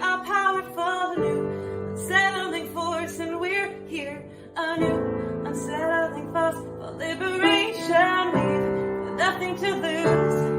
are powerful, new, unsettling force, and we're here, a new, unsettling force for liberation. We've nothing to lose.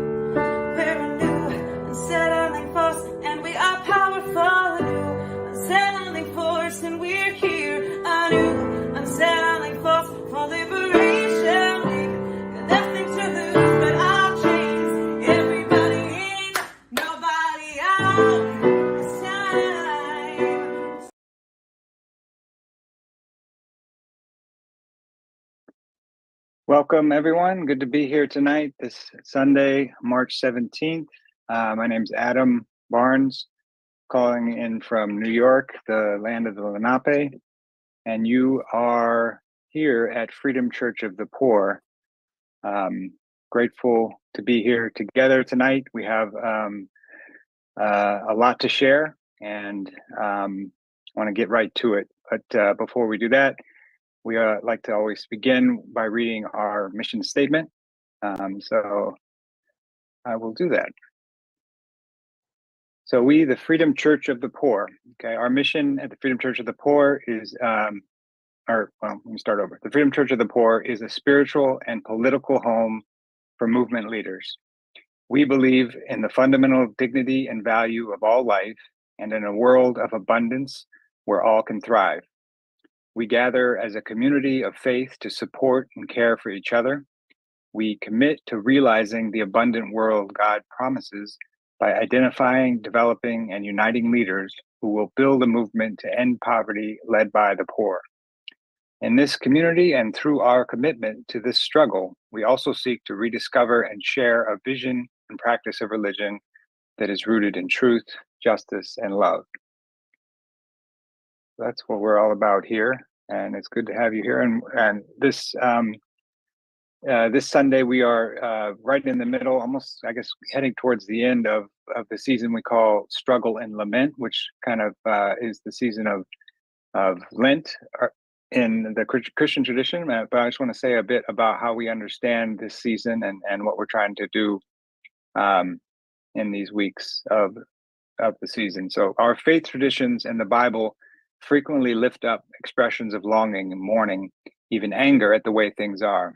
We're a new, unsettling force, and we are powerful, a new, unsettling force, and we're here, a new, unsettling force for liberation. We've nothing to lose but our chains. Everybody in, nobody out. It's time. Welcome, everyone. Good to be here tonight, this Sunday, March 17th. My name's Adam Barnes, calling in from New York, the land of the Lenape, and you are here at Freedom Church of the Poor. Grateful to be here together tonight. We have a lot to share and want to get right to it. But before we do that, we like to always begin by reading our mission statement. So I will do that. So we, the Freedom Church of the Poor, okay, our mission at the Freedom Church of the Poor is, let me start over. The Freedom Church of the Poor is a spiritual and political home for movement leaders. We believe in the fundamental dignity and value of all life and in a world of abundance where all can thrive. We gather as a community of faith to support and care for each other. We commit to realizing the abundant world God promises by identifying, developing, and uniting leaders who will build a movement to end poverty led by the poor. In this community and through our commitment to this struggle, we also seek to rediscover and share a vision and practice of religion that is rooted in truth, justice, and love. That's what we're all about here, and it's good to have you here. And this this Sunday we are right in the middle, almost, I guess, heading towards the end of the season we call Struggle and Lament, which kind of is the season of Lent in the Christian tradition. But I just want to say a bit about how we understand this season and what we're trying to do in these weeks of the season. So our faith traditions and the Bible frequently lift up expressions of longing and mourning, even anger at the way things are.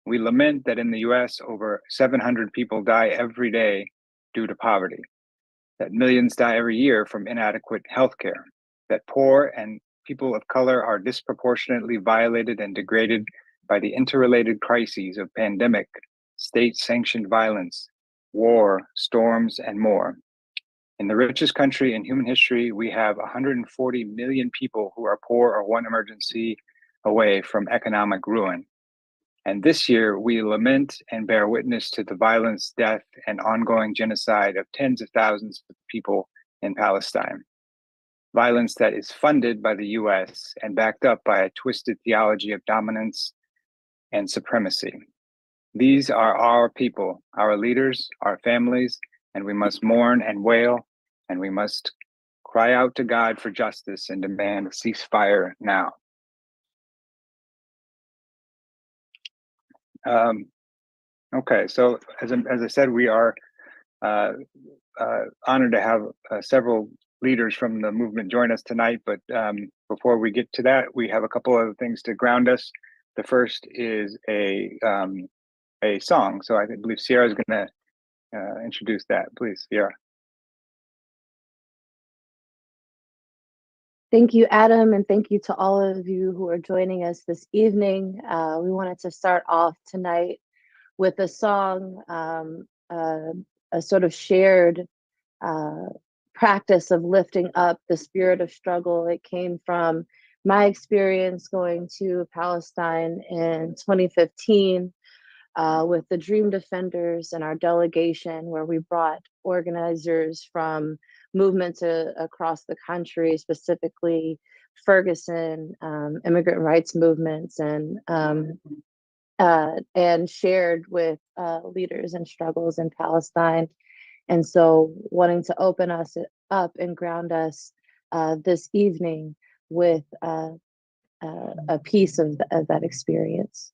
We lament that in the US, over 700 people die every day due to poverty, that millions die every year from inadequate health care, that poor and people of color are disproportionately violated and degraded by the interrelated crises of pandemic, state-sanctioned violence, war, storms, and more. In the richest country in human history, we have 140 million people who are poor or one emergency away from economic ruin. And this year, we lament and bear witness to the violence, death, and ongoing genocide of tens of thousands of people in Palestine. Violence that is funded by the US and backed up by a twisted theology of dominance and supremacy. These are our people, our leaders, our families, and we must mourn and wail, and we must cry out to God for justice and demand a ceasefire now. Okay, so as I said, we are honored to have several leaders from the movement join us tonight. But before we get to that, we have a couple of things to ground us. The first is a song. So I believe Sierra is going to introduce that. Please, Sierra. Thank you, Adam, and thank you to all of you who are joining us this evening. We wanted to start off tonight with a song, a sort of shared practice of lifting up the spirit of struggle. It came from my experience going to Palestine in 2015 with the Dream Defenders and our delegation, where we brought organizers from movements across the country, specifically Ferguson, immigrant rights movements, and shared with leaders and struggles in Palestine. And so wanting to open us up and ground us this evening with a piece of that experience.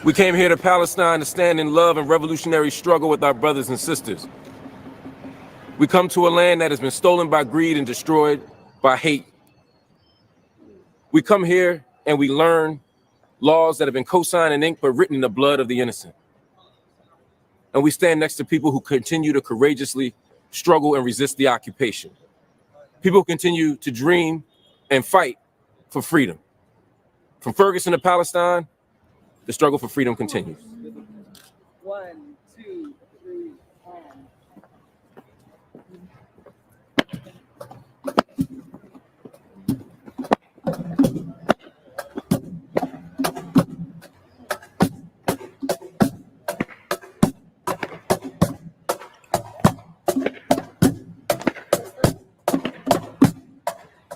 We came here to Palestine to stand in love and revolutionary struggle with our brothers and sisters. We come to a land that has been stolen by greed and destroyed by hate. We come here and we learn laws that have been co-signed in ink but written in the blood of the innocent. And we stand next to people who continue to courageously struggle and resist the occupation. People who continue to dream and fight for freedom. From Ferguson to Palestine, the struggle for freedom continues. 1, 2, 3,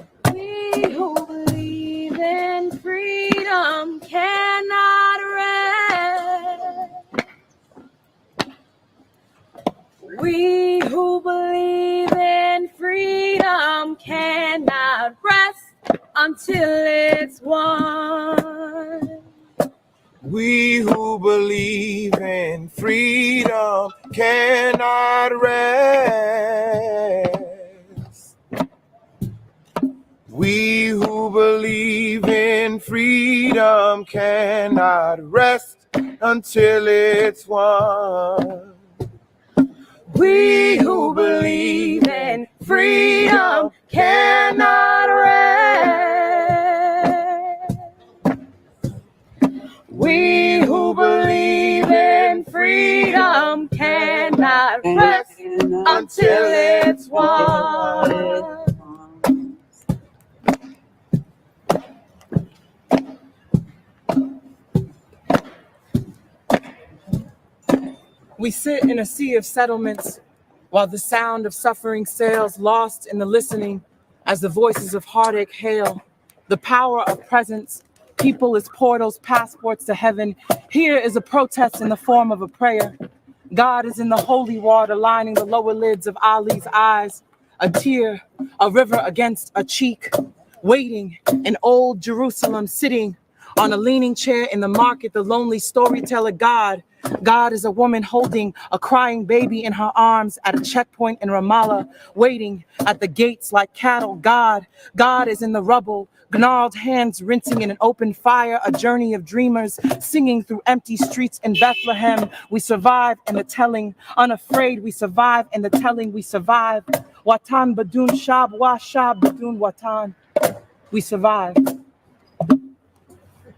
We who believe in freedom cannot rest. We who believe in freedom cannot rest until it's won. We who believe in freedom cannot rest. We who believe in freedom cannot rest until it's won. We who believe in freedom cannot rest. We who believe in freedom cannot rest until it's won. We sit in a sea of settlements while the sound of suffering sails, lost in the listening as the voices of heartache hail. The power of presence, people as portals, passports to heaven. Here is a protest in the form of a prayer. God is in the holy water, lining the lower lids of Ali's eyes. A tear, a river against a cheek, waiting in old Jerusalem, sitting on a leaning chair in the market, the lonely storyteller. God is a woman holding a crying baby in her arms at a checkpoint in Ramallah, waiting at the gates like cattle. God is in the rubble, gnarled hands rinsing in an open fire, a journey of dreamers singing through empty streets in Bethlehem. We survive in the telling, unafraid. We survive in the telling. We survive. Watan badun shab wa shab badun watan. We survive.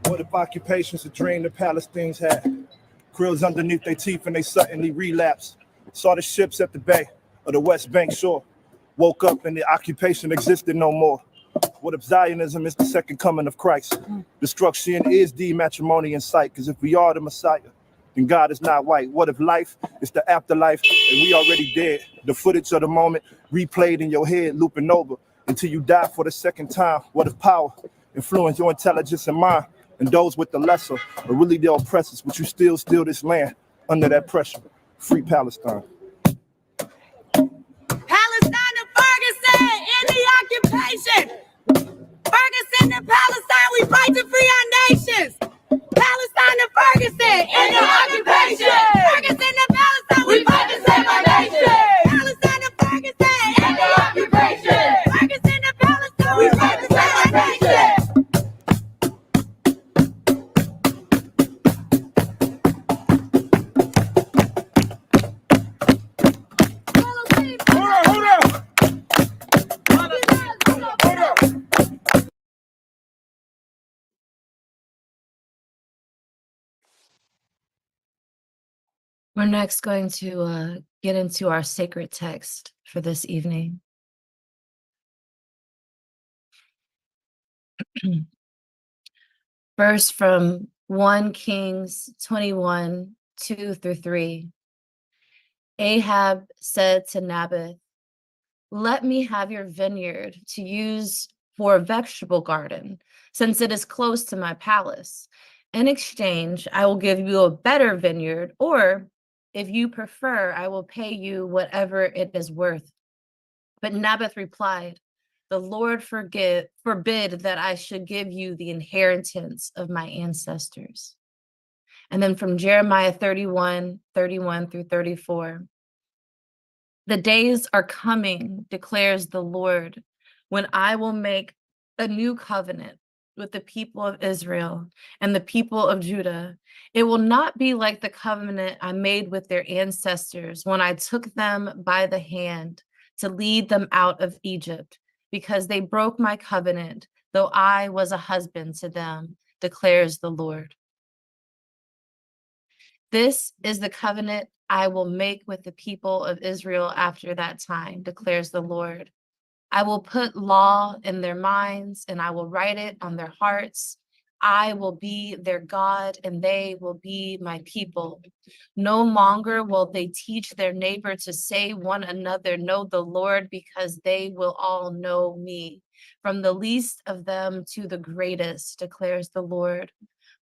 What if occupation's a dream the Palestinians had? Grills underneath their teeth and they suddenly relapsed. Saw the ships at the bay of the West Bank shore. Woke up and the occupation existed no more. What if Zionism is the second coming of Christ? Destruction is the matrimony in sight, because if we are the Messiah, then God is not white. What if life is the afterlife and we already dead? The footage of the moment replayed in your head, looping over until you die for the second time. What if power influence your intelligence and mind? And those with the lesser are really the oppressors, but you still steal this land under that pressure. Free Palestine. Palestine to Ferguson in the occupation. Ferguson to Palestine, we fight to free our nations. Palestine to Ferguson in the occupation. Ferguson to Palestine, we fight to save our nation. Palestine to Ferguson in the occupation. Ferguson to Palestine, we fight to save our nation. We're next going to get into our sacred text for this evening. Verse from 1 Kings 21, 2 through 3. Ahab said to Naboth, "Let me have your vineyard to use for a vegetable garden, since it is close to my palace. In exchange, I will give you a better vineyard, or if you prefer, I will pay you whatever it is worth." But Naboth replied, "The Lord forbid that I should give you the inheritance of my ancestors." And then from Jeremiah 31 through 34. The days are coming, declares the Lord, when I will make a new covenant with the people of Israel and the people of Judah. It will not be like the covenant I made with their ancestors when I took them by the hand to lead them out of Egypt, because they broke my covenant, though I was a husband to them, declares the Lord. This is the covenant I will make with the people of Israel after that time, declares the Lord. I will put law in their minds and I will write it on their hearts. I will be their God and they will be my people. No longer will they teach their neighbor to say one another, know the Lord, because they will all know me, from the least of them to the greatest, declares the Lord.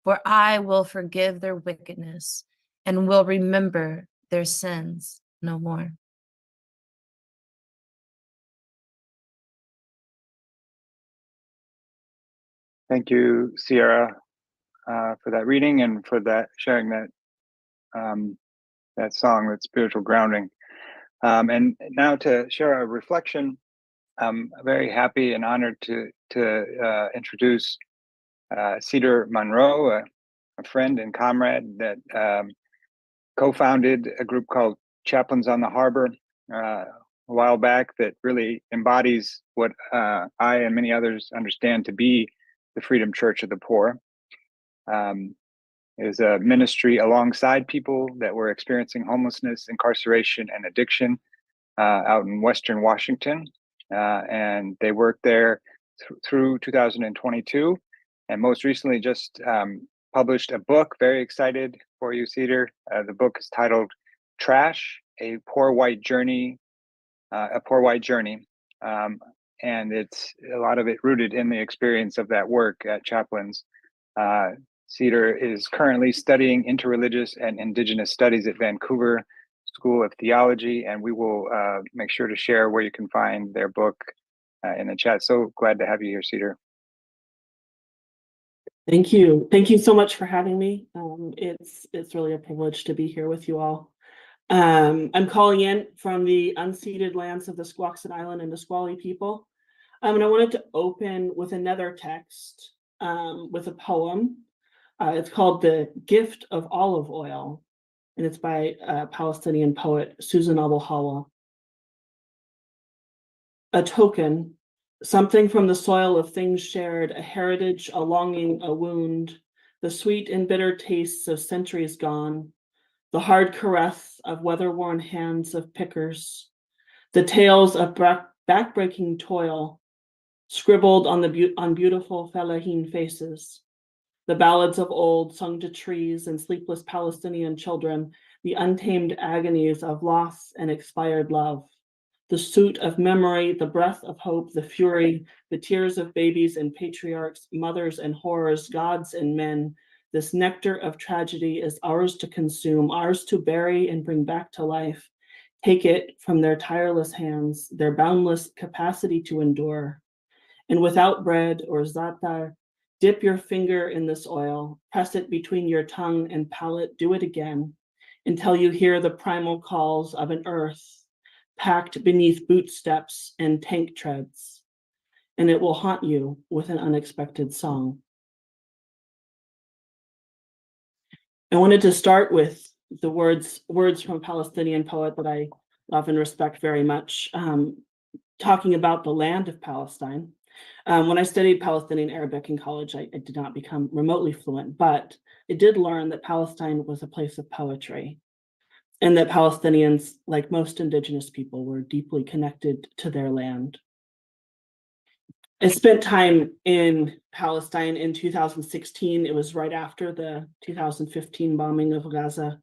For I will forgive their wickedness and will remember their sins no more. Thank you, Sierra, for that reading and for that sharing that song, that spiritual grounding. And now to share a reflection, I'm very happy and honored to introduce Cedar Monroe, a friend and comrade that co-founded a group called Chaplains on the Harbor a while back that really embodies what I and many others understand to be the Freedom Church of the Poor. It is a ministry alongside people that were experiencing homelessness, incarceration, and addiction out in Western Washington. And they worked there through 2022. And most recently just published a book. Very excited for you, Cedar. The book is titled Trash, A Poor White Journey. And it's a lot of it rooted in the experience of that work at Chaplains. Cedar is currently studying interreligious and indigenous studies at Vancouver School of Theology, and we will make sure to share where you can find their book in the chat. So glad to have you here, Cedar. Thank you. Thank you so much for having me. It's really a privilege to be here with you all. I'm calling in from the unceded lands of the Squaxin Island and Nisqually people. And I wanted to open with another text, with a poem. It's called The Gift of Olive Oil, and it's by Palestinian poet Susan Abul Hawa. A token, something from the soil of things shared, a heritage, a longing, a wound, the sweet and bitter tastes of centuries gone, the hard caress of weather-worn hands of pickers, the tales of backbreaking toil, scribbled on beautiful fellahin faces, the ballads of old sung to trees and sleepless Palestinian children, the untamed agonies of loss and expired love, the suit of memory, the breath of hope, the fury, the tears of babies and patriarchs, mothers and horrors, gods and men. This nectar of tragedy is ours to consume, ours to bury and bring back to life. Take it from their tireless hands, their boundless capacity to endure. And without bread or za'atar, dip your finger in this oil, press it between your tongue and palate, do it again, until you hear the primal calls of an earth packed beneath boot steps and tank treads, and it will haunt you with an unexpected song. I wanted to start with the words from a Palestinian poet that I love and respect very much, talking about the land of Palestine. When I studied Palestinian Arabic in college, I did not become remotely fluent, but I did learn that Palestine was a place of poetry, and that Palestinians, like most indigenous people, were deeply connected to their land. I spent time in Palestine in 2016. It was right after the 2015 bombing of Gaza.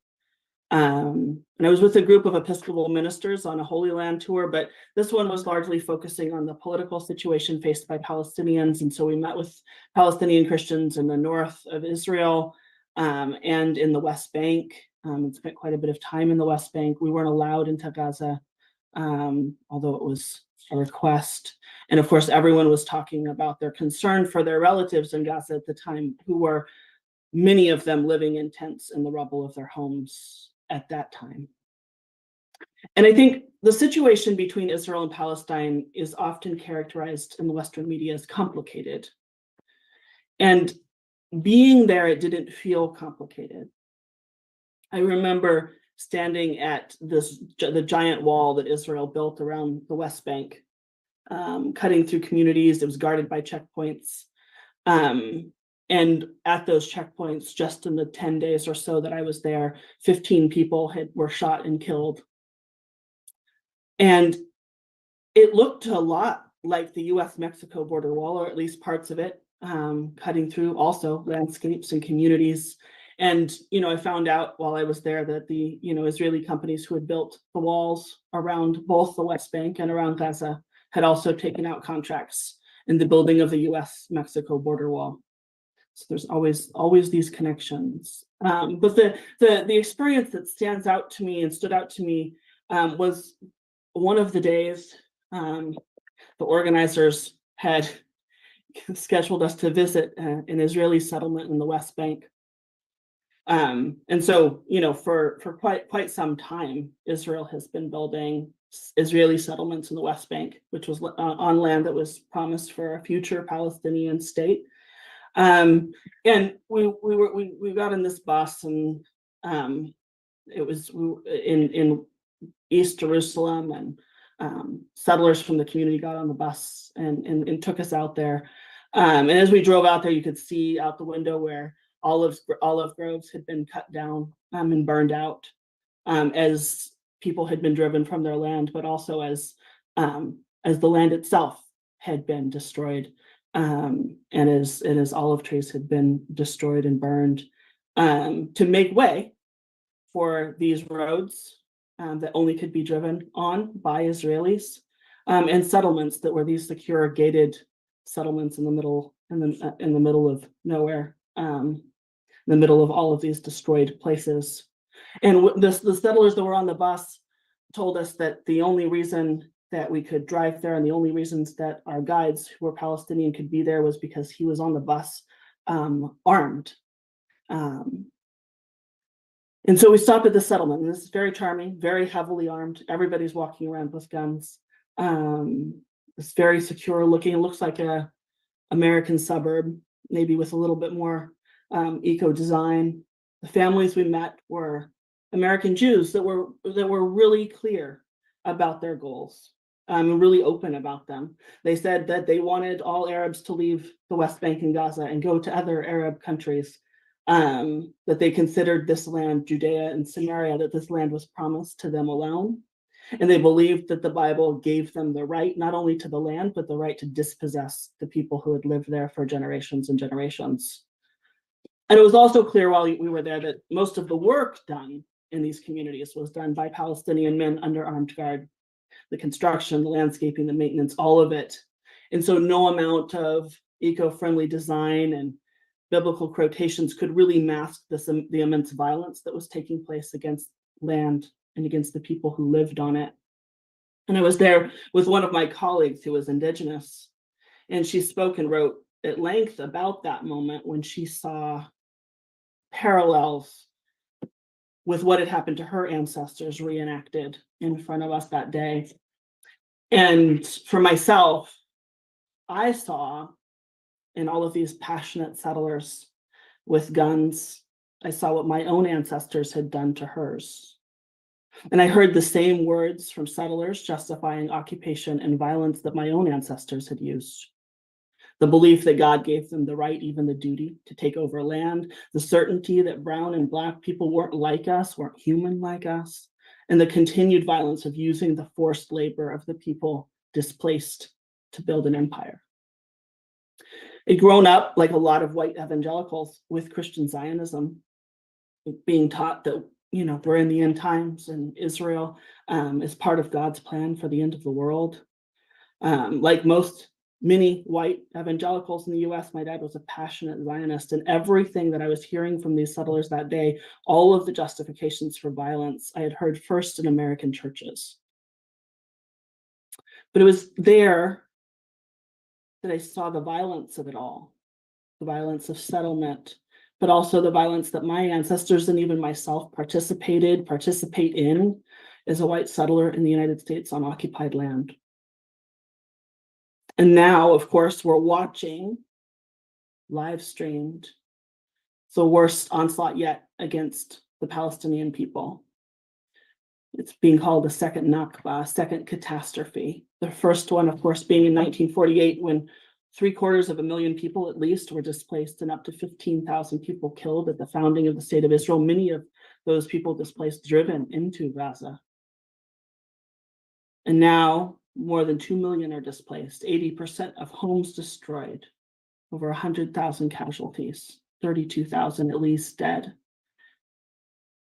And I was with a group of Episcopal ministers on a Holy Land tour, but this one was largely focusing on the political situation faced by Palestinians. And so we met with Palestinian Christians in the north of Israel and in the West Bank, and spent quite a bit of time in the West Bank. We weren't allowed into Gaza, although it was a request. And of course, everyone was talking about their concern for their relatives in Gaza at the time who were many of them living in tents in the rubble of their homes at that time. And I think the situation between Israel and Palestine is often characterized in the Western media as complicated. And being there, it didn't feel complicated. I remember standing at the giant wall that Israel built around the West Bank, cutting through communities. It was guarded by checkpoints. And at those checkpoints, just in the 10 days or so that I was there, 15 people were shot and killed. And it looked a lot like the US-Mexico border wall, or at least parts of it, cutting through also landscapes and communities. And, I found out while I was there that the, Israeli companies who had built the walls around both the West Bank and around Gaza had also taken out contracts in the building of the US-Mexico border wall. So there's always these connections. But the experience that stands out to me and stood out to me was one of the days the organizers had scheduled us to visit an Israeli settlement in the West Bank. And so, for quite some time, Israel has been building Israeli settlements in the West Bank, which was on land that was promised for a future Palestinian state. And we got in this bus, and it was in East Jerusalem, and settlers from the community got on the bus and took us out there. And as we drove out there, you could see out the window where olive groves had been cut down and burned out, as people had been driven from their land, but also as the land itself had been destroyed, and as olive trees had been destroyed and burned, to make way for these roads that only could be driven on by Israelis, and settlements that were these secure gated settlements in the middle of nowhere, in the middle of all of these destroyed places. And the settlers that were on the bus told us that the only reason that we could drive there, and the only reasons that our guides who were Palestinian could be there, was because he was on the bus armed. And so we stopped at the settlement, and this is very charming, very heavily armed. Everybody's walking around with guns. It's very secure looking. It looks like a American suburb, maybe with a little bit more eco design. The families we met were American Jews that were really clear about their goals, and really open about them. They said that they wanted all Arabs to leave the West Bank and Gaza and go to other Arab countries, that they considered this land, Judea and Samaria, that this land was promised to them alone. And they believed that the Bible gave them the right, not only to the land, but the right to dispossess the people who had lived there for generations and generations. And it was also clear while we were there that most of the work done in these communities was done by Palestinian men under armed guard. The construction, the landscaping, the maintenance, all of it. And so no amount of eco-friendly design and biblical quotations could really mask the immense violence that was taking place against land and against the people who lived on it. And I was there with one of my colleagues who was Indigenous, and she spoke and wrote at length about that moment when she saw parallels with what had happened to her ancestors reenacted in front of us that day. And for myself, I saw in all of these passionate settlers with guns, I saw what my own ancestors had done to hers. And I heard the same words from settlers justifying occupation and violence that my own ancestors had used. The belief that God gave them the right, even the duty, to take over land, the certainty that brown and black people weren't like us, weren't human like us, and the continued violence of using the forced labor of the people displaced to build an empire. I'd grown up, like a lot of white evangelicals, with Christian Zionism, being taught that, we're in the end times, and Israel is part of God's plan for the end of the world. Like many white evangelicals in the US, my dad was a passionate Zionist, and everything that I was hearing from these settlers that day, all of the justifications for violence, I had heard first in American churches. But it was there that I saw the violence of it all, the violence of settlement, but also the violence that my ancestors and even myself participate in as a white settler in the United States on occupied land. And now, of course, we're watching, live streamed, the worst onslaught yet against the Palestinian people. It's being called a second Nakba, a second catastrophe. The first one, of course, being in 1948, when 750,000 people at least were displaced and up to 15,000 people killed at the founding of the state of Israel. Many of those people displaced, driven into Gaza. And now more than 2 million are displaced, 80% of homes destroyed, over 100,000 casualties, 32,000 at least dead.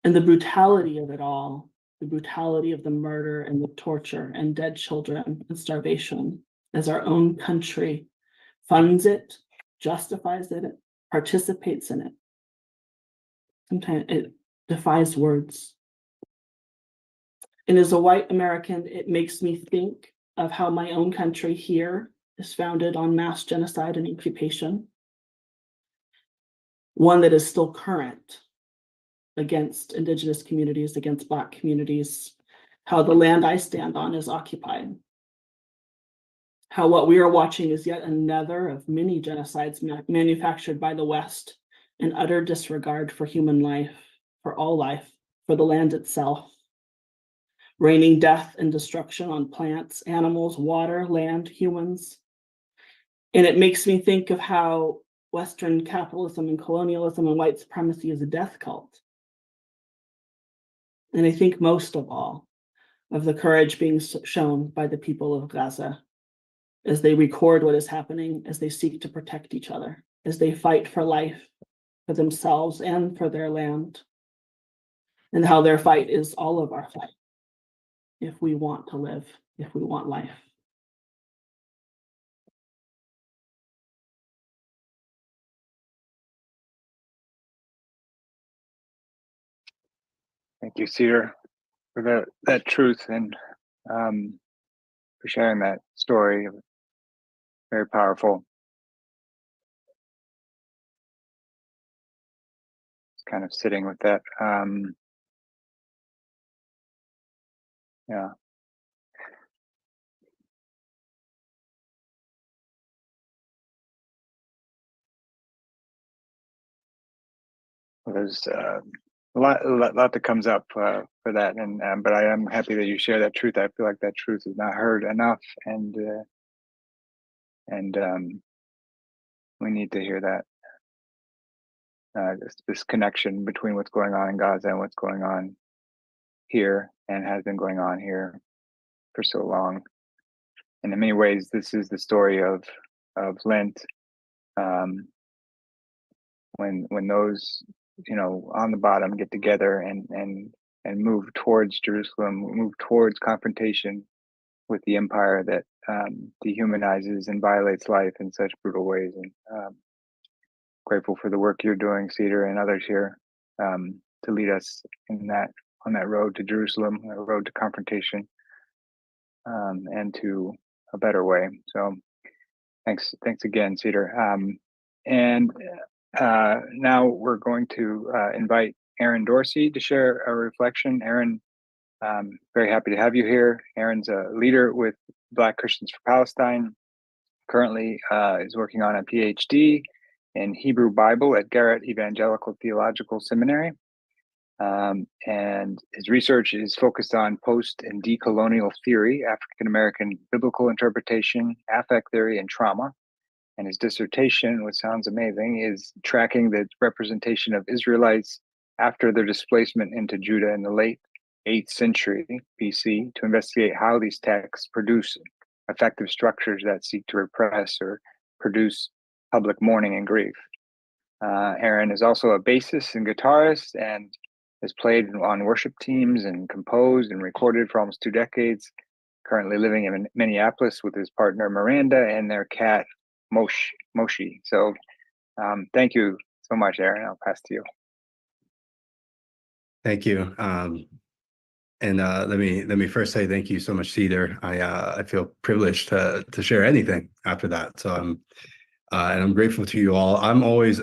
And the brutality of it all, the brutality of the murder and the torture and dead children and starvation, as our own country funds it, justifies it, participates in it. Sometimes it defies words. And as a white American, it makes me think of how my own country here is founded on mass genocide and occupation, one that is still current against Indigenous communities, against Black communities, how the land I stand on is occupied, how what we are watching is yet another of many genocides manufactured by the West in utter disregard for human life, for all life, for the land itself, raining death and destruction on plants, animals, water, land, humans. And it makes me think of how Western capitalism and colonialism and white supremacy is a death cult. And I think most of all of the courage being shown by the people of Gaza as they record what is happening, as they seek to protect each other, as they fight for life, for themselves and for their land, and how their fight is all of our fight, if we want to live, if we want life. Thank you, Cedar, for that truth and for sharing that story. Very powerful. Just kind of sitting with that. Yeah. Well, there's a lot that comes up for that, and but I am happy that you share that truth. I feel like that truth is not heard enough, and we need to hear that. This connection between what's going on in Gaza and what's going on here, and has been going on here for so long. And in many ways, this is the story of Lent. When those on the bottom get together and move towards Jerusalem, move towards confrontation with the empire that dehumanizes and violates life in such brutal ways. And grateful for the work you're doing, Cedar, and others here to lead us on that road to Jerusalem, a road to confrontation, and to a better way. So thanks again, Cedar. And now we're going to invite Aaron Dorsey to share a reflection. Aaron, very happy to have you here. Aaron's a leader with Black Christians for Palestine. Currently is working on a PhD in Hebrew Bible at Garrett Evangelical Theological Seminary. And his research is focused on post and decolonial theory, African-American biblical interpretation, affect theory, and trauma. And his dissertation, which sounds amazing, is tracking the representation of Israelites after their displacement into Judah in the late 8th century BC to investigate how these texts produce effective structures that seek to repress or produce public mourning and grief. Aaron is also a bassist and guitarist and has played on worship teams and composed and recorded for almost 2 decades, currently living in Minneapolis with his partner Miranda and their cat Moshi. So thank you so much, Aaron. I'll pass to you. Thank you. And let me first say thank you so much, Cedar. I feel privileged to share anything after that. So and I'm grateful to you all. I'm always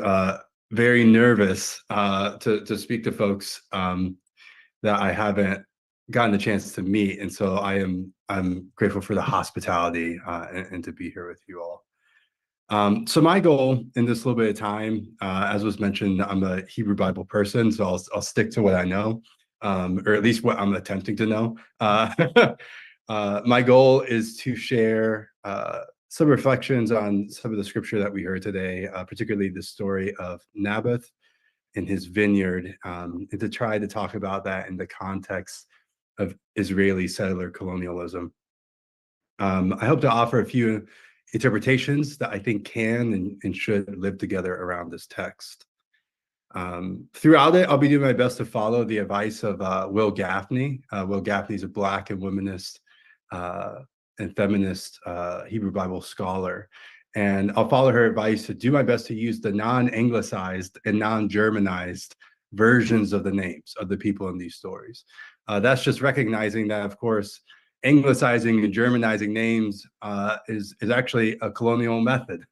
very nervous to speak to folks that I haven't gotten the chance to meet, and so I'm grateful for the hospitality and to be here with you all. So my goal in this little bit of time, as was mentioned, I'm a Hebrew Bible person, so I'll stick to what I know, or at least what I'm attempting to know. My goal is to share some reflections on some of the scripture that we heard today, particularly the story of Naboth in his vineyard, and to try to talk about that in the context of Israeli settler colonialism. I hope to offer a few interpretations that I think can and should live together around this text. Throughout it, I'll be doing my best to follow the advice of Will Gaffney. Will Gaffney is a Black and womanist and feminist Hebrew Bible scholar. And I'll follow her advice to do my best to use the non-Anglicized and non-Germanized versions of the names of the people in these stories. That's just recognizing that, of course, Anglicizing and Germanizing names is actually a colonial method,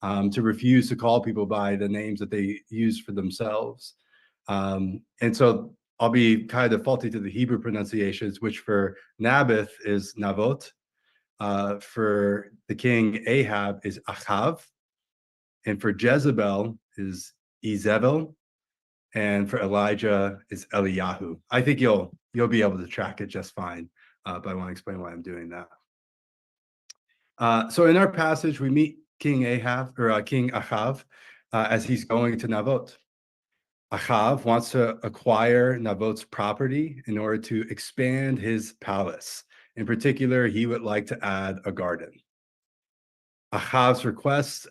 to refuse to call people by the names that they use for themselves. And so I'll be kind of defaulting to the Hebrew pronunciations, which for Naboth is Navot, for the king Ahab is Achav, and for Jezebel is Izebel, and for Elijah is Eliyahu. I think you'll be able to track it just fine, but I want to explain why I'm doing that. So in our passage, we meet King Ahab, or King Achav, as he's going to Navot. Achav wants to acquire Navot's property in order to expand his palace. In particular, he would like to add a garden. Achav's request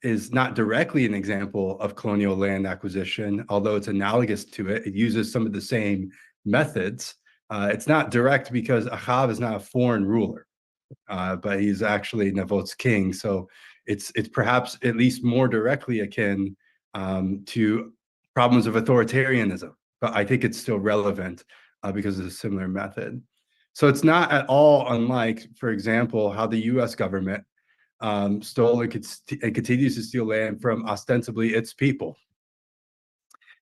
is not directly an example of colonial land acquisition, although it's analogous to it. It uses some of the same methods. It's not direct because Achav is not a foreign ruler, but he's actually Navot's king. So it's perhaps at least more directly akin to problems of authoritarianism, but I think it's still relevant because it's a similar method. So it's not at all unlike, for example, how the US government stole and continues to steal land from ostensibly its people.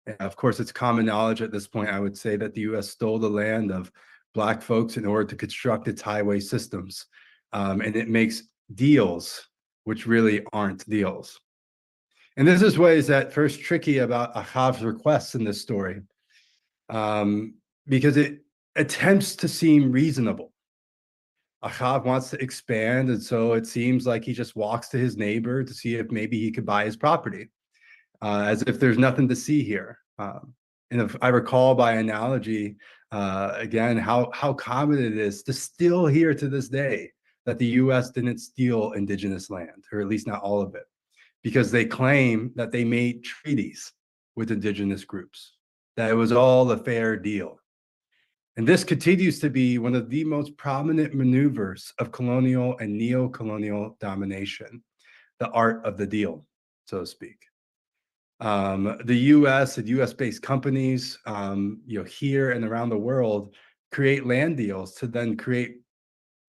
And of course, it's common knowledge at this point, I would say, that the US stole the land of Black folks in order to construct its highway systems. And it makes deals which really aren't deals. And this is what is at first tricky about Achav's requests in this story, because it attempts to seem reasonable. Achav wants to expand, and so it seems like he just walks to his neighbor to see if maybe he could buy his property, as if there's nothing to see here. And if I recall by analogy, again, how common it is to still hear to this day that the US didn't steal indigenous land, or at least not all of it, because they claim that they made treaties with indigenous groups, that it was all a fair deal. And this continues to be one of the most prominent maneuvers of colonial and neo-colonial domination, the art of the deal, so to speak. The US and US-based companies, here and around the world, create land deals to then create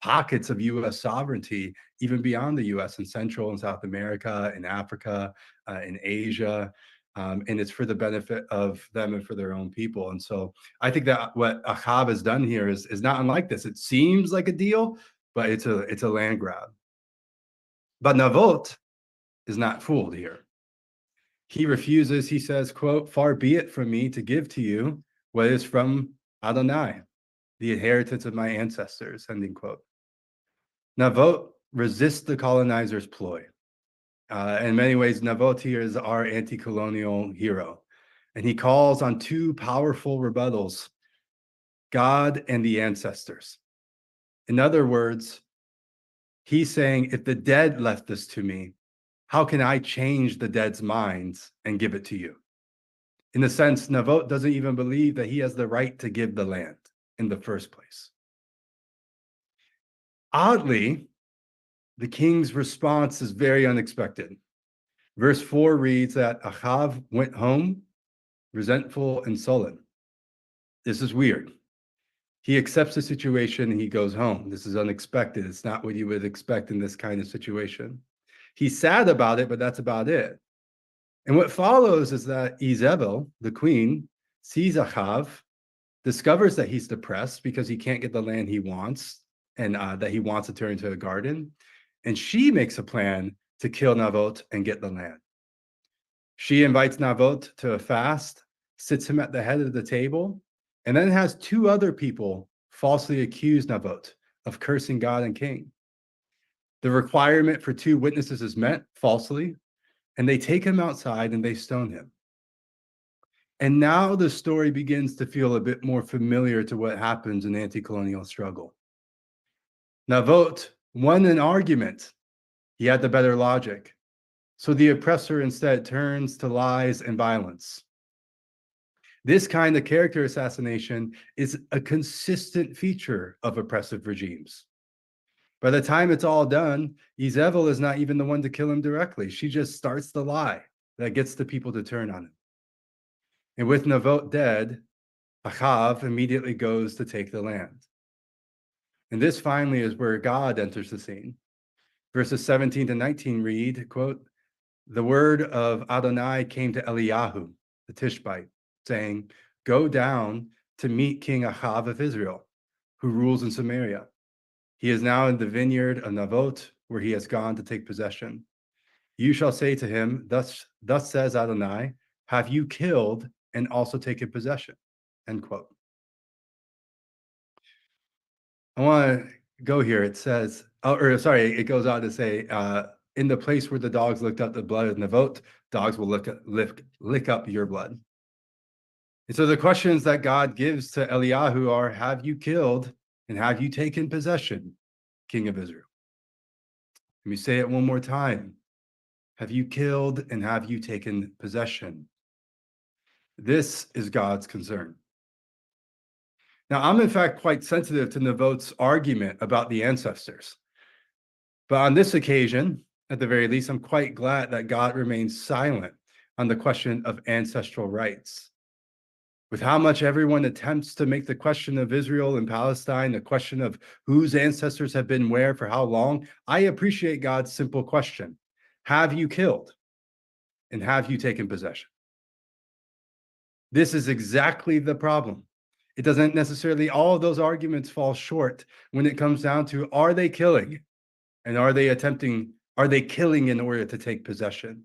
pockets of US sovereignty, even beyond the US, in Central and South America, in Africa, in Asia. And it's for the benefit of them and for their own people. And so I think that what Achav has done here is not unlike this. It seems like a deal, but it's a land grab. But Navot is not fooled here. He refuses. He says, quote, "Far be it from me to give to you what is from Adonai, the inheritance of my ancestors," ending quote. Navot resists the colonizer's ploy. In many ways, Navot here is our anti-colonial hero. And he calls on two powerful rebuttals, God and the ancestors. In other words, he's saying, if the dead left this to me, how can I change the dead's minds and give it to you? In a sense, Navot doesn't even believe that he has the right to give the land in the first place. Oddly, the king's response is very unexpected. Verse 4 reads that Achav went home resentful and sullen. This is weird. He accepts the situation and he goes home. This is unexpected. It's not what you would expect in this kind of situation. He's sad about it, but that's about it. And what follows is that Izebel, the queen, sees Achav, discovers that he's depressed because he can't get the land he wants, and that he wants to turn into a garden. And she makes a plan to kill Navot and get the land. She invites Navot to a fast, sits him at the head of the table, and then has two other people falsely accuse Navot of cursing God and king. The requirement for two witnesses is met falsely, and they take him outside and they stone him. And now the story begins to feel a bit more familiar to what happens in anti-colonial struggle. Navot won an argument. He had the better logic. So the oppressor instead turns to lies and violence. This kind of character assassination is a consistent feature of oppressive regimes. By the time it's all done, Izebel is not even the one to kill him directly. She just starts the lie that gets the people to turn on him. And with Navot dead, Achav immediately goes to take the land. And this finally is where God enters the scene. Verses 17 to 19 read, quote, "The word of Adonai came to Eliyahu, the Tishbite, saying, 'Go down to meet King Achav of Israel, who rules in Samaria. He is now in the vineyard of Navot, where he has gone to take possession. You shall say to him, thus says Adonai, have you killed and also taken possession?'" End quote. I want to go here. It says, it goes on to say, in the place where the dogs licked up the blood of Navot, dogs will lick up your blood. And so the questions that God gives to Eliyahu are, have you killed and have you taken possession, King of Israel? Let me say it one more time. Have you killed and have you taken possession? This is God's concern. Now, I'm in fact quite sensitive to Navot's argument about the ancestors. But on this occasion, at the very least, I'm quite glad that God remains silent on the question of ancestral rights. With how much everyone attempts to make the question of Israel and Palestine a question of whose ancestors have been where for how long, I appreciate God's simple question. Have you killed? And have you taken possession? This is exactly the problem. It doesn't necessarily, all of those arguments fall short when it comes down to, are they killing? And are they killing in order to take possession?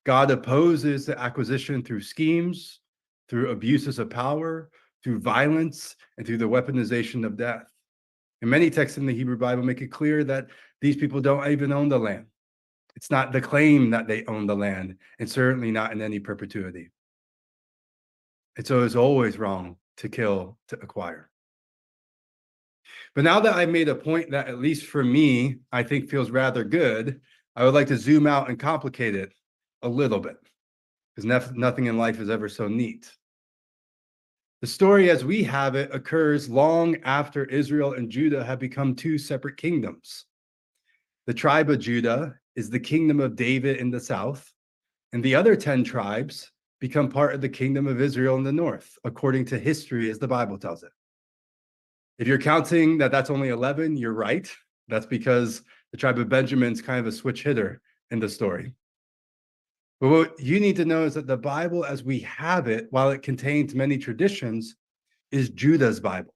God opposes the acquisition through schemes, through abuses of power, through violence, and through the weaponization of death. And many texts in the Hebrew Bible make it clear that these people don't even own the land. It's not the claim that they own the land, and certainly not in any perpetuity. And so it's always wrong to kill to acquire. But now that I've made a point that, at least for me, I think feels rather good, I would like to zoom out and complicate it a little bit, because nothing in life is ever so neat. The story as we have it occurs long after Israel and Judah have become two separate kingdoms. The tribe of Judah is the kingdom of David in the south, and the other 10 tribes become part of the kingdom of Israel in the north, according to history as the Bible tells it. If you're counting that's only 11, you're right. That's because the tribe of Benjamin's kind of a switch hitter in the story. But what you need to know is that the Bible as we have it, while it contains many traditions, is Judah's Bible.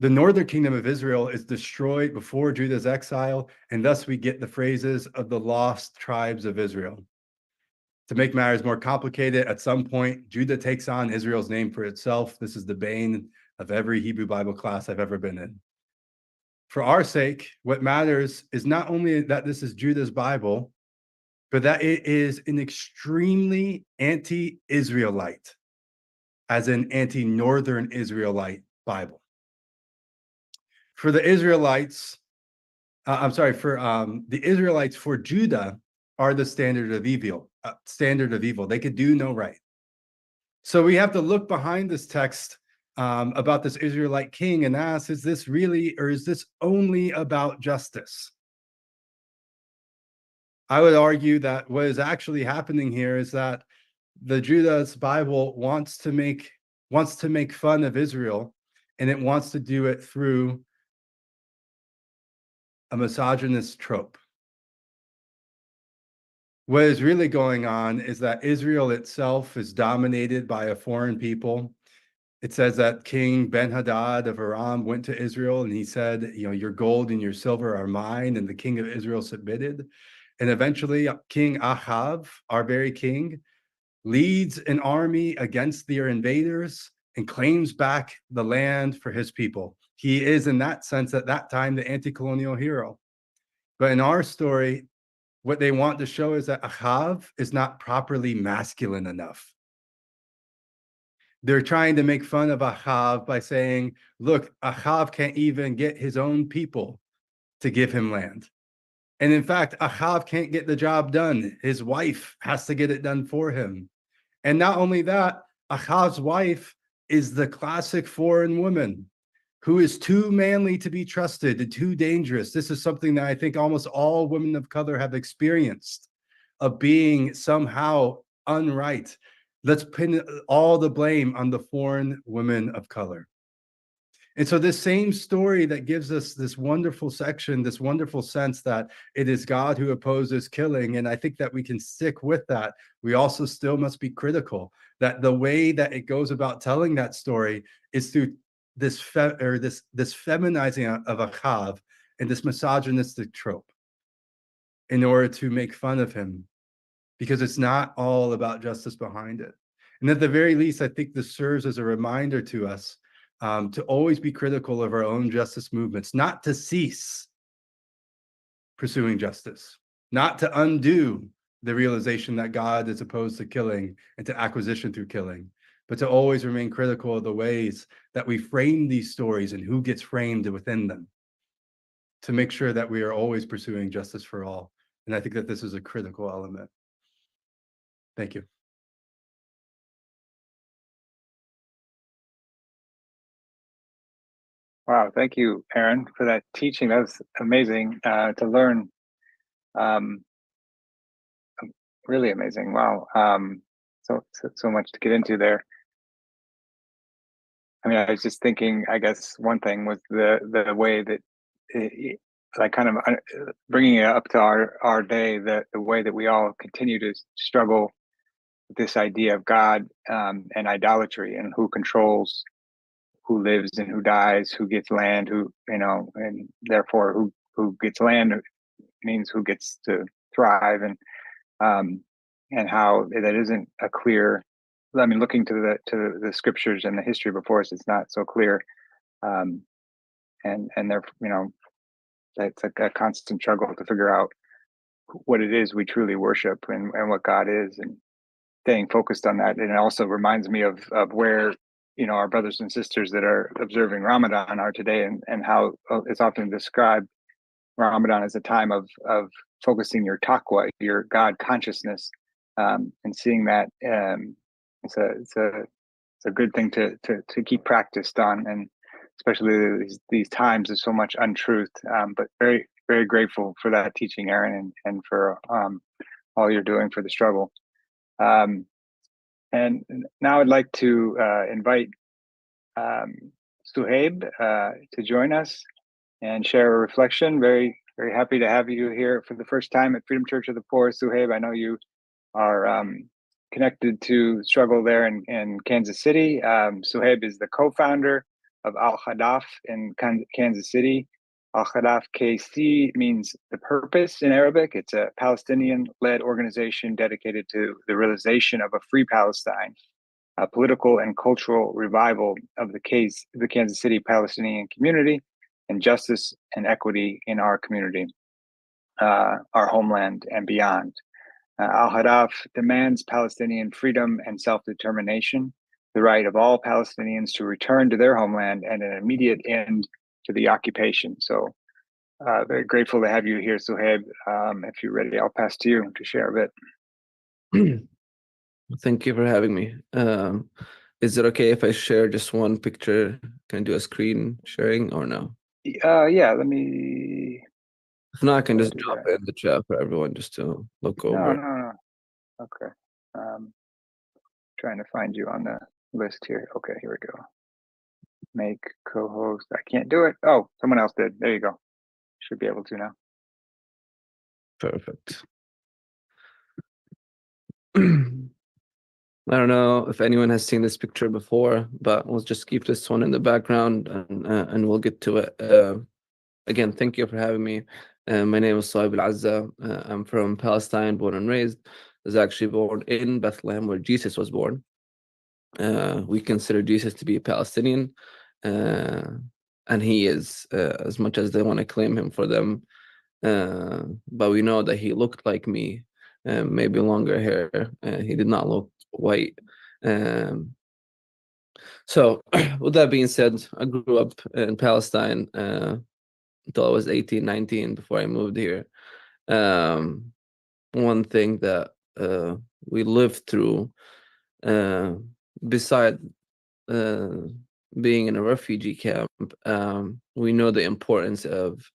The northern kingdom of Israel is destroyed before Judah's exile, and thus we get the phrases of the lost tribes of Israel. To make matters more complicated, at some point, Judah takes on Israel's name for itself. This is the bane of every Hebrew Bible class I've ever been in. For our sake, what matters is not only that this is Judah's Bible, but that it is an extremely anti-Israelite, as an anti-Northern Israelite Bible. For the Israelites, the Israelites for Judah are the standard of evil. They could do no right. So we have to look behind this text about this Israelite king and ask, is this really, or is this only about justice? I would argue that what is actually happening here is that the Judah's Bible wants to make fun of Israel, and it wants to do it through a misogynist trope. What is really going on is that Israel itself is dominated by a foreign people. It says that King Ben-Hadad of Aram went to Israel and he said, your gold and your silver are mine, and the king of Israel submitted. And eventually King Ahav, our very king, leads an army against their invaders and claims back the land for his people. He is, in that sense, at that time, the anti-colonial hero. But in our story, what they want to show is that Ahav is not properly masculine enough. They're trying to make fun of Ahav by saying, look, Ahav can't even get his own people to give him land. And in fact, Ahav can't get the job done. His wife has to get it done for him. And not only that, Ahav's wife is the classic foreign woman who is too manly to be trusted and too dangerous. This is something that I think almost all women of color have experienced, of being somehow unright. Let's pin all the blame on the foreign women of color. And so this same story that gives us this wonderful section, this wonderful sense that it is God who opposes killing, and I think that we can stick with that. We also still must be critical that the way that it goes about telling that story is through this feminizing of Achav and this misogynistic trope in order to make fun of him, because it's not all about justice behind it. And at the very least, I think this serves as a reminder to us to always be critical of our own justice movements, not to cease pursuing justice, not to undo the realization that God is opposed to killing and to acquisition through killing, but to always remain critical of the ways that we frame these stories and who gets framed within them, to make sure that we are always pursuing justice for all. And I think that this is a critical element. Thank you. Wow, thank you, Aaron, for that teaching. That was amazing to learn. Really amazing. Wow. So much to get into there. I mean, I was just thinking, I guess one thing was the way that like kind of bringing it up to our day, the way that we all continue to struggle with this idea of God and idolatry, and who controls who lives and who dies, who gets land, who, and therefore who gets land means who gets to thrive, and how that isn't a clear. I mean, looking to the scriptures and the history before us, it's not so clear, and they're, it's a constant struggle to figure out what it is we truly worship and what God is, and staying focused on that. And it also reminds me of where our brothers and sisters that are observing Ramadan are today, and how it's often described Ramadan as a time of focusing your taqwa, your God consciousness, and seeing that it's a good thing to keep practiced on, and especially these times of so much untruth. But very, very grateful for that teaching, Aaron, and for all you're doing for the struggle. And now I'd like to invite Suhaib to join us and share a reflection. Very, very happy to have you here for the first time at Freedom Church of the Poor. Suhaib, I know you are connected to struggle there in Kansas City. Suhaib is the co-founder of Al-Hadaf in Kansas City. Al-Hadaf KC means the purpose in Arabic. It's a Palestinian-led organization dedicated to the realization of a free Palestine, a political and cultural revival of the Kansas City Palestinian community, and justice and equity in our community, our homeland, and beyond. Al-Hadaf demands Palestinian freedom and self-determination, the right of all Palestinians to return to their homeland, and an immediate end to the occupation. So very grateful to have you here, Suhaib. If you're ready, I'll pass to you to share a bit. Thank you for having me. Is it okay if I share just one picture? Can I do a screen sharing or no? Yeah, let me. If not, I can just drop it in the chat for everyone just to look over. No. Okay. Trying to find you on the list here. Okay, here we go. Make co-host. I can't do it. Oh, someone else did. There you go. Should be able to now. Perfect. I don't know if anyone has seen this picture before, but we'll just keep this one in the background and we'll get to it. Again, thank you for having me. My name is Saib Al-Azza. I'm from Palestine, born and raised. I was actually born in Bethlehem, where Jesus was born. We consider Jesus to be a Palestinian, and he is, as much as they want to claim him for them. But we know that he looked like me, maybe longer hair. He did not look white. So, with that being said, I grew up in Palestine until I was 18, 19 before I moved here. One thing that we lived through, beside being in a refugee camp, we know the importance of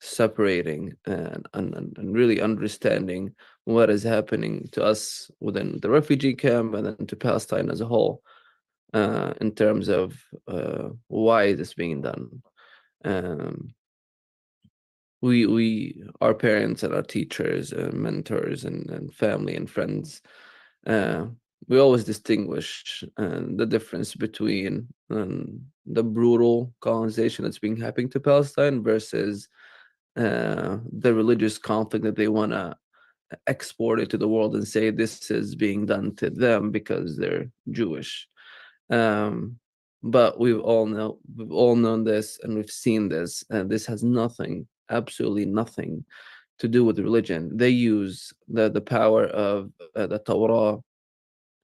separating and really understanding what is happening to us within the refugee camp and then to Palestine as a whole, in terms of why is this being done. Our parents and our teachers and mentors and family and friends, we always distinguish the difference between the brutal colonization that's being happening to Palestine versus the religious conflict that they want to export it to the world and say this is being done to them because they're Jewish. But we've all known this and we've seen this, and this has nothing, absolutely nothing to do with religion. They use the power of the Torah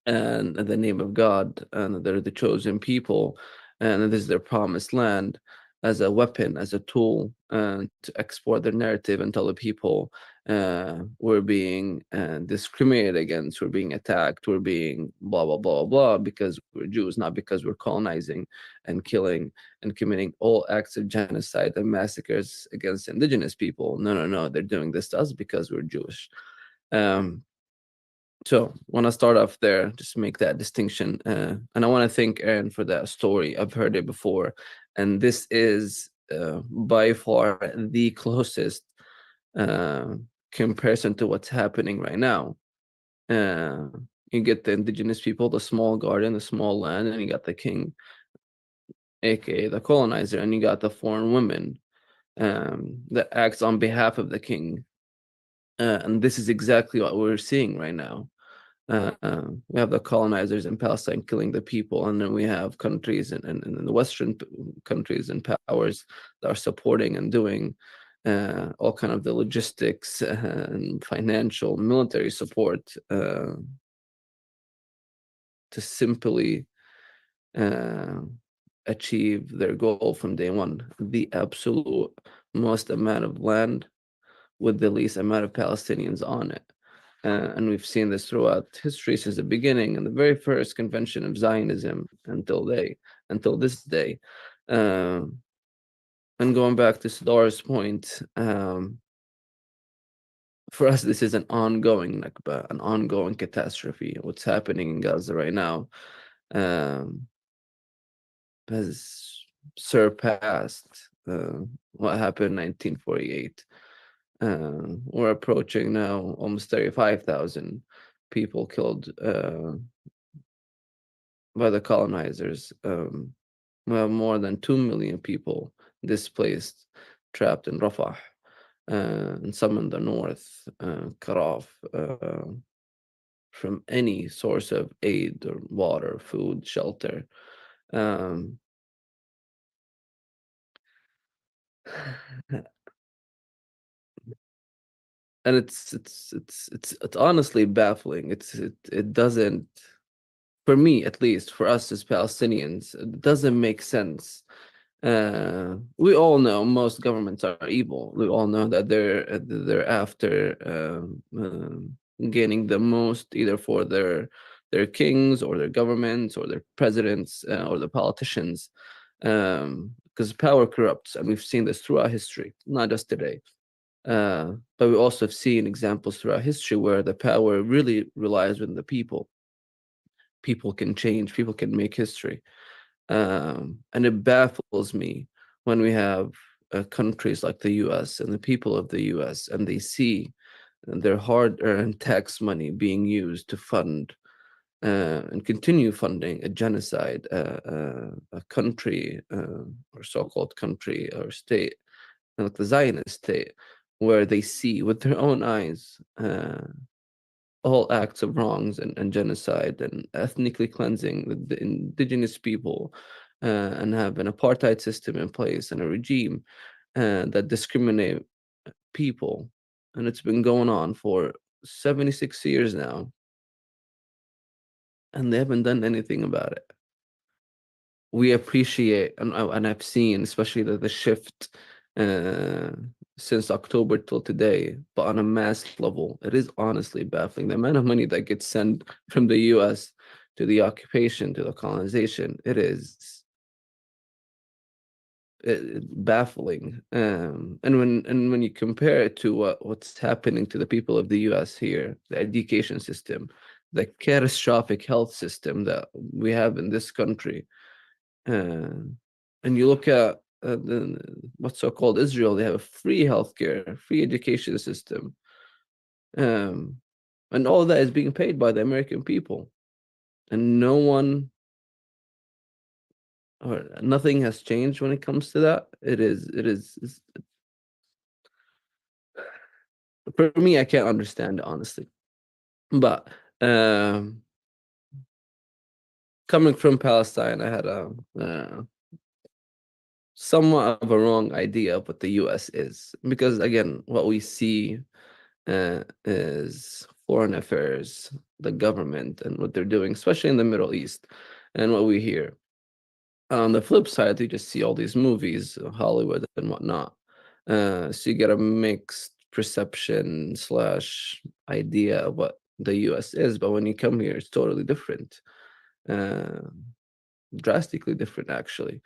and the name of God, and they're the chosen people, and this is their promised land, as a weapon, as a tool, to export their narrative and tell the people we're being discriminated against, we're being attacked, we're being blah blah blah blah because we're Jews, not because we're colonizing and killing and committing all acts of genocide and massacres against indigenous people. No, they're doing this to us because we're Jewish. So want to start off there, just make that distinction. And I want to thank Aaron for that story. I've heard it before. And this is by far the closest comparison to what's happening right now. You get the indigenous people, the small garden, the small land, and you got the king, aka the colonizer, and you got the foreign women that acts on behalf of the king. And this is exactly what we're seeing right now. We have the colonizers in Palestine killing the people, and then we have countries and the Western countries and powers that are supporting and doing all kind of the logistics and financial military support to simply achieve their goal from day one: the absolute most amount of land with the least amount of Palestinians on it. And we've seen this throughout history since the beginning and the very first convention of Zionism until this day. And going back to Sidar's point, for us, this is an ongoing Nakba, an ongoing catastrophe. What's happening in Gaza right now has surpassed what happened in 1948. We're approaching now almost 35,000 people killed by the colonizers. We have more than 2 million people displaced, trapped in Rafah, and some in the north, cut off from any source of aid or water, food, shelter. And it's honestly baffling. It doesn't, for me at least, for us as Palestinians, it doesn't make sense. We all know most governments are evil. We all know that they're after gaining the most, either for their kings or their governments or their presidents or the politicians, because power corrupts, and we've seen this throughout history, not just today. But we also have seen examples throughout history where the power really relies on the people. People can change, people can make history. And it baffles me when we have countries like the US and the people of the US, and they see their hard-earned tax money being used to fund and continue funding a genocide, a country or so-called country or state, like the Zionist state, where they see with their own eyes all acts of wrongs and genocide and ethnically cleansing the indigenous people, and have an apartheid system in place and a regime that discriminate people. And it's been going on for 76 years now, and they haven't done anything about it. We appreciate, and I've seen, especially the shift since October till today, but on a mass level, it is honestly baffling. The amount of money that gets sent from the US to the occupation, to the colonization, it is baffling. And when you compare it to what's happening to the people of the US here, the education system, the catastrophic health system that we have in this country, and you look at what's so-called Israel, they have a free healthcare, free education system, and all that is being paid by the American people, and no one or nothing has changed when it comes to that. For me, I can't understand it, honestly. But coming from Palestine, I had a somewhat of a wrong idea of what the US is, because again, what we see is foreign affairs, the government, and what they're doing, especially in the Middle East, and what we hear. On the flip side, you just see all these movies, Hollywood and whatnot. So you get a mixed perception slash idea of what the US is, but when you come here, it's totally different. Drastically different, actually.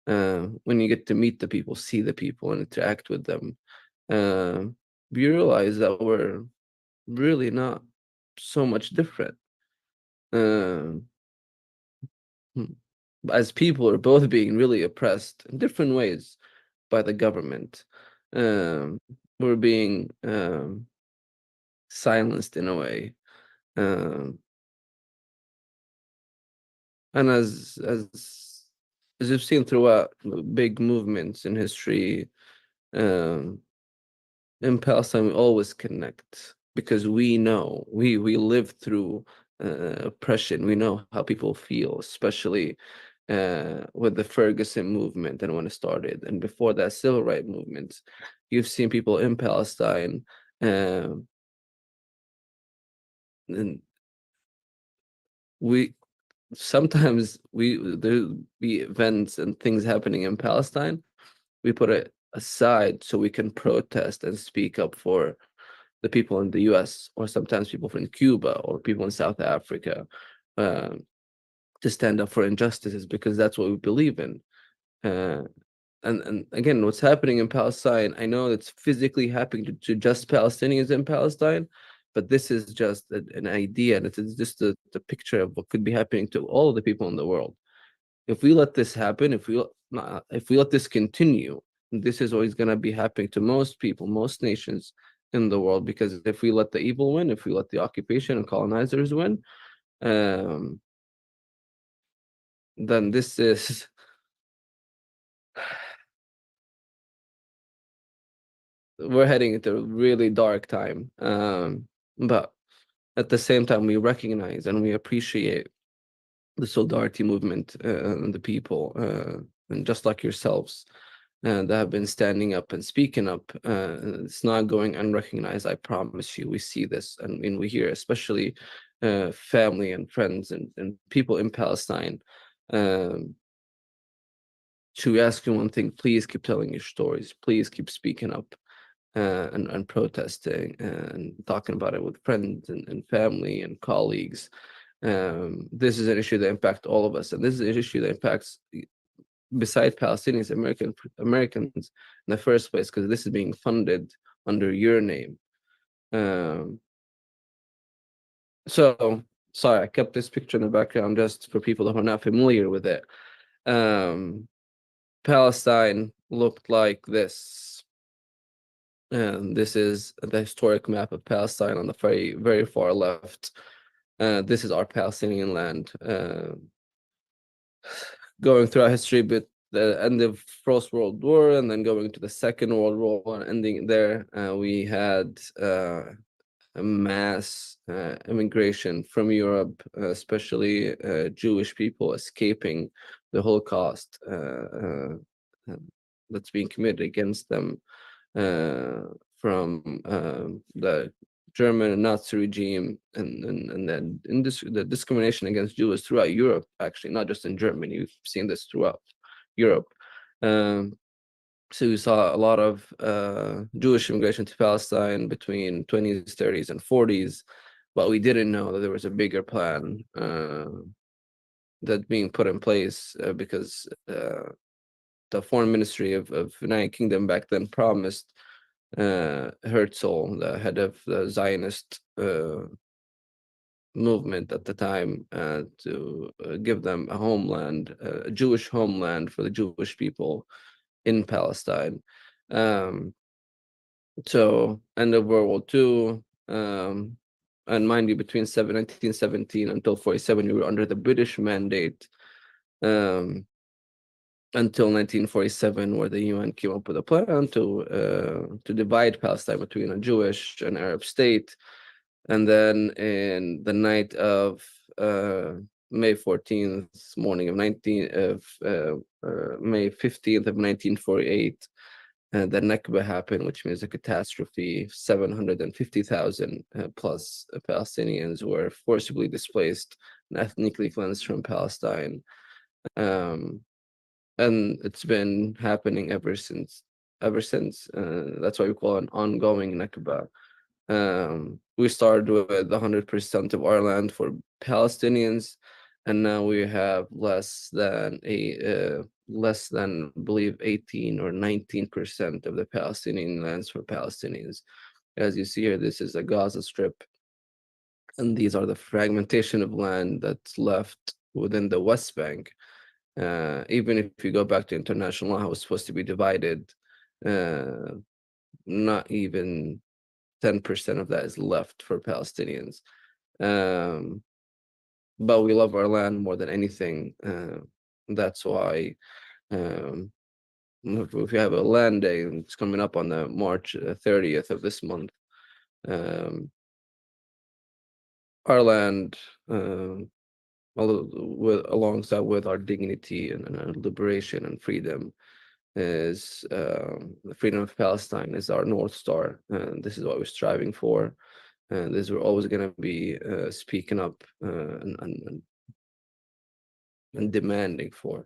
When you get to meet the people, see the people, and interact with them, you realize that we're really not so much different. As people are both being really oppressed in different ways by the government. We're being silenced in a way. And as you've seen throughout big movements in history, in Palestine, we always connect because we know we live through oppression. We know how people feel, especially with the Ferguson movement and when it started, and before that, civil rights movements. You've seen people in Palestine, and we sometimes there be events and things happening in Palestine. We put it aside so we can protest and speak up for the people in the US, or sometimes people from Cuba or people in South Africa, to stand up for injustices, because that's what we believe in. And again, what's happening in Palestine, I know it's physically happening to just Palestinians in Palestine, but this is just an idea, and it's just the picture of what could be happening to all of the people in the world. If we let this happen, if we let this continue, this is always going to be happening to most people, most nations in the world, because if we let the evil win, if we let the occupation and colonizers win, then this is we're heading into a really dark time. But at the same time, we recognize and we appreciate the solidarity movement and the people, and just like yourselves, that have been standing up and speaking up. It's not going unrecognized, I promise you. We see this, and we hear, especially family and friends and people in Palestine. Should we ask you one thing? Please keep telling your stories. Please keep speaking up. And protesting and talking about it with friends and family and colleagues. This is an issue that impacts all of us, and this is an issue that impacts, besides Palestinians, Americans in the first place, because this is being funded under your name. So sorry, I kept this picture in the background just for people who are not familiar with it. Palestine looked like this And this is the historic map of Palestine on the very far left. This is our Palestinian land. Going through our history, but the end of First World War and then going to the Second World War and ending there, we had a mass immigration from Europe, especially Jewish people escaping the Holocaust that's being committed against them from the German Nazi regime and then the discrimination against Jews throughout Europe, actually, not just in Germany. We've seen this throughout Europe. So we saw a lot of Jewish immigration to Palestine between 20s, 30s, and 40s, but we didn't know that there was a bigger plan that being put in place because the foreign ministry of United Kingdom back then promised Herzl, the head of the Zionist movement at the time, to give them a homeland, a Jewish homeland for the Jewish people in Palestine. So end of World War II, and mind you, between 1917 until 47, we were under the British mandate. Until 1947, where the UN came up with a plan to divide Palestine between a Jewish and Arab state. And then in the night of May 14th, morning of May 15th of 1948, the Nakba happened, which means a catastrophe. 750,000 plus Palestinians were forcibly displaced and ethnically cleansed from Palestine. And it's been happening ever since. That's why we call it an ongoing Nakba. We started with 100% of our land for Palestinians, and now we have less than I believe 18 or 19% of the Palestinian lands for Palestinians. As you see here, this is a Gaza Strip, and these are the fragmentation of land that's left within the West Bank. Even if you go back to international law, it was supposed to be divided. Not even 10% of that is left for Palestinians. But we love our land more than anything. That's why if we have a land day, it's coming up on the March 30th of this month. Our land, alongside with our dignity and our liberation and freedom, is the freedom of Palestine is our North Star, and this is what we're striving for, and this we're always going to be speaking up and demanding for.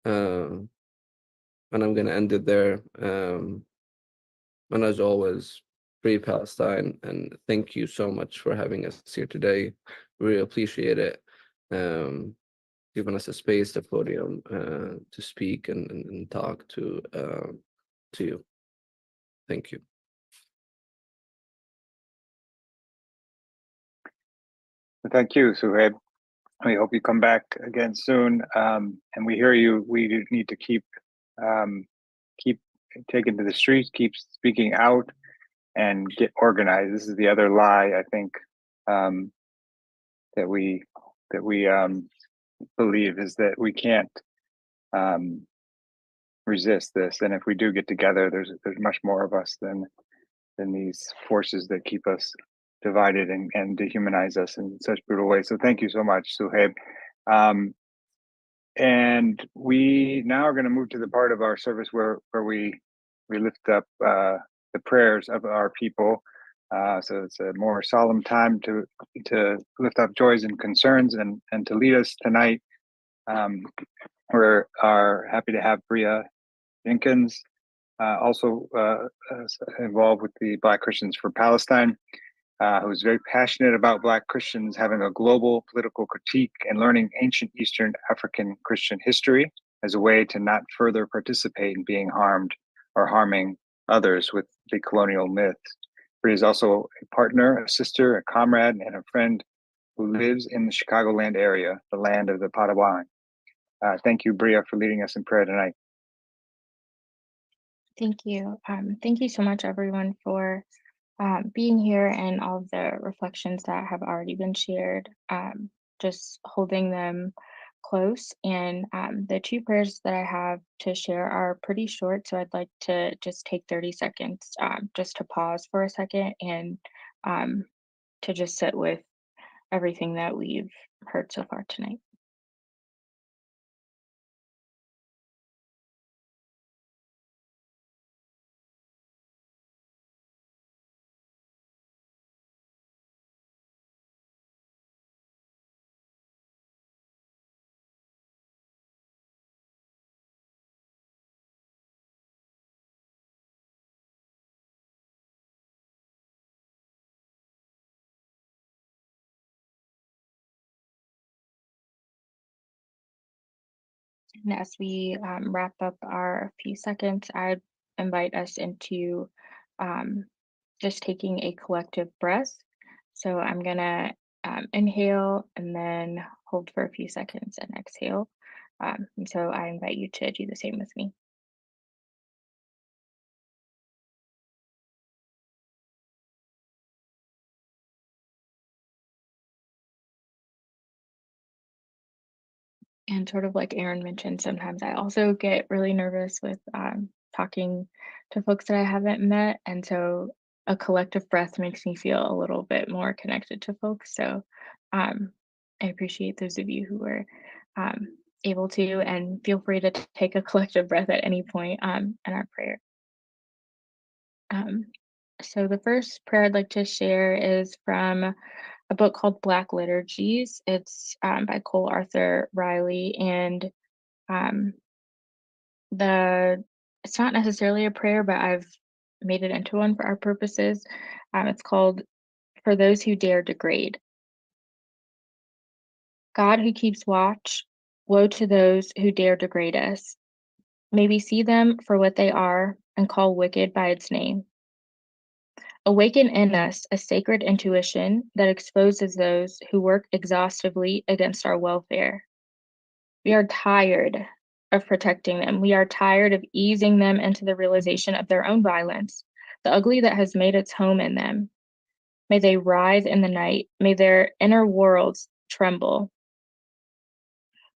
And I'm going to end it there. And as always, free Palestine, and thank you so much for having us here today. Really appreciate it. Giving us a space, a podium to speak and talk to you. Thank you. Thank you, Suhaib. We hope you come back again soon. And we hear you. We do need to keep taking to the streets, keep speaking out, and get organized. This is the other lie, I think, that we believe, is that we can't resist this. And if we do get together, there's much more of us than these forces that keep us divided and dehumanize us in such brutal ways. So thank you so much, Suhaib. And we now are going to move to the part of our service where we lift up the prayers of our people. So it's a more solemn time to lift up joys and concerns, and to lead us tonight. We are happy to have Bria Jenkins, also involved with the Black Christians for Palestine, who's very passionate about Black Christians having a global political critique and learning ancient Eastern African Christian history as a way to not further participate in being harmed or harming others with the colonial myths. Bria is also a partner, a sister, a comrade, and a friend who lives in the Chicagoland area, the land of the Padawan. Thank you, Bria, for leading us in prayer tonight. Thank you. Thank you so much, everyone, for being here and all of the reflections that have already been shared. Just holding them close. And the two prayers that I have to share are pretty short. So I'd like to just take 30 seconds just to pause for a second and um, to just sit with everything that we've heard so far tonight. And as we wrap up our few seconds, I'd invite us into um, just taking a collective breath. So I'm gonna inhale and then hold for a few seconds and exhale. And so I invite you to do the same with me. And sort of like Aaron mentioned, sometimes I also get really nervous with talking to folks that I haven't met. And so a collective breath makes me feel a little bit more connected to folks. So um, I appreciate those of you who were able to, and feel free to take a collective breath at any point in our prayer. Um, so the first prayer I'd like to share is from a book called Black Liturgies. It's by Cole Arthur Riley, and um, the it's not necessarily a prayer, but I've made it into one for our purposes. It's called "For Those Who Dare Degrade." God who keeps watch, woe to those who dare degrade us. May we see them for what they are and call wicked by its name. Awaken in us a sacred intuition that exposes those who work exhaustively against our welfare. We are tired of protecting them. We are tired of easing them into the realization of their own violence, the ugly that has made its home in them. May they writhe in the night. May their inner worlds tremble.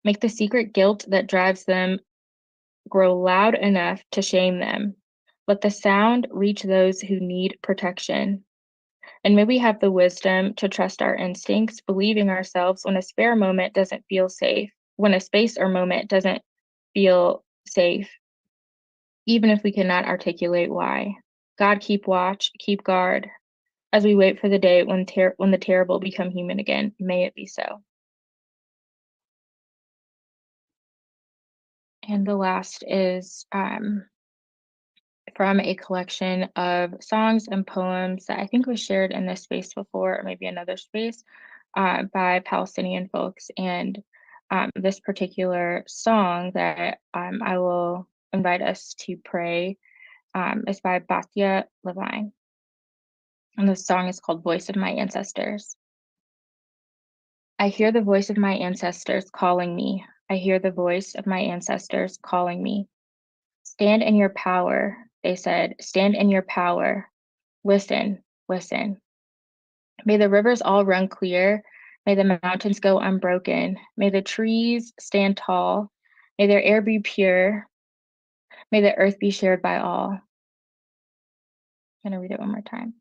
Make the secret guilt that drives them grow loud enough to shame them. Let the sound reach those who need protection. And may we have the wisdom to trust our instincts, believing ourselves when a spare moment doesn't feel safe, when a space or moment doesn't feel safe, even if we cannot articulate why. God, keep watch, keep guard, as we wait for the day when the terrible become human again. May it be so. And the last is from a collection of songs and poems that I think was shared in this space before, or maybe another space, by Palestinian folks. And this particular song that I will invite us to pray is by Batia Levine. And the song is called Voice of My Ancestors. I hear the voice of my ancestors calling me. I hear the voice of my ancestors calling me. Stand in your power, they said. Stand in your power. Listen, listen. May the rivers all run clear. May the mountains go unbroken. May the trees stand tall. May their air be pure. May the earth be shared by all. I'm going to read it one more time.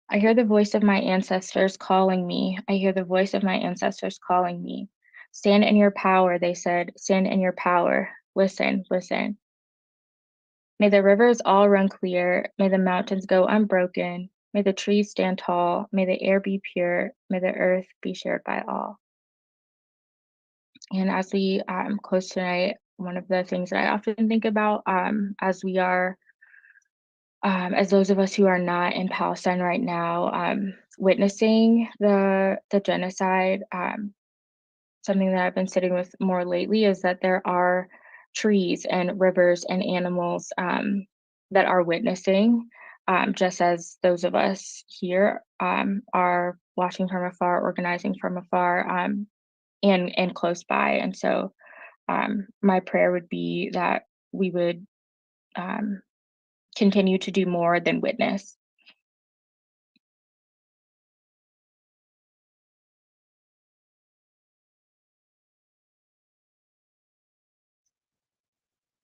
I hear the voice of my ancestors calling me. I hear the voice of my ancestors calling me. Stand in your power, they said. Stand in your power. Listen, listen. May the rivers all run clear. May the mountains go unbroken. May the trees stand tall. May the air be pure. May the earth be shared by all. And as we close tonight, one of the things that I often think about as we are, as those of us who are not in Palestine right now, witnessing the genocide, something that I've been sitting with more lately is that there are trees and rivers and animals that are witnessing, just as those of us here are watching from afar, organizing from afar, and close by. And so my prayer would be that we would continue to do more than witness.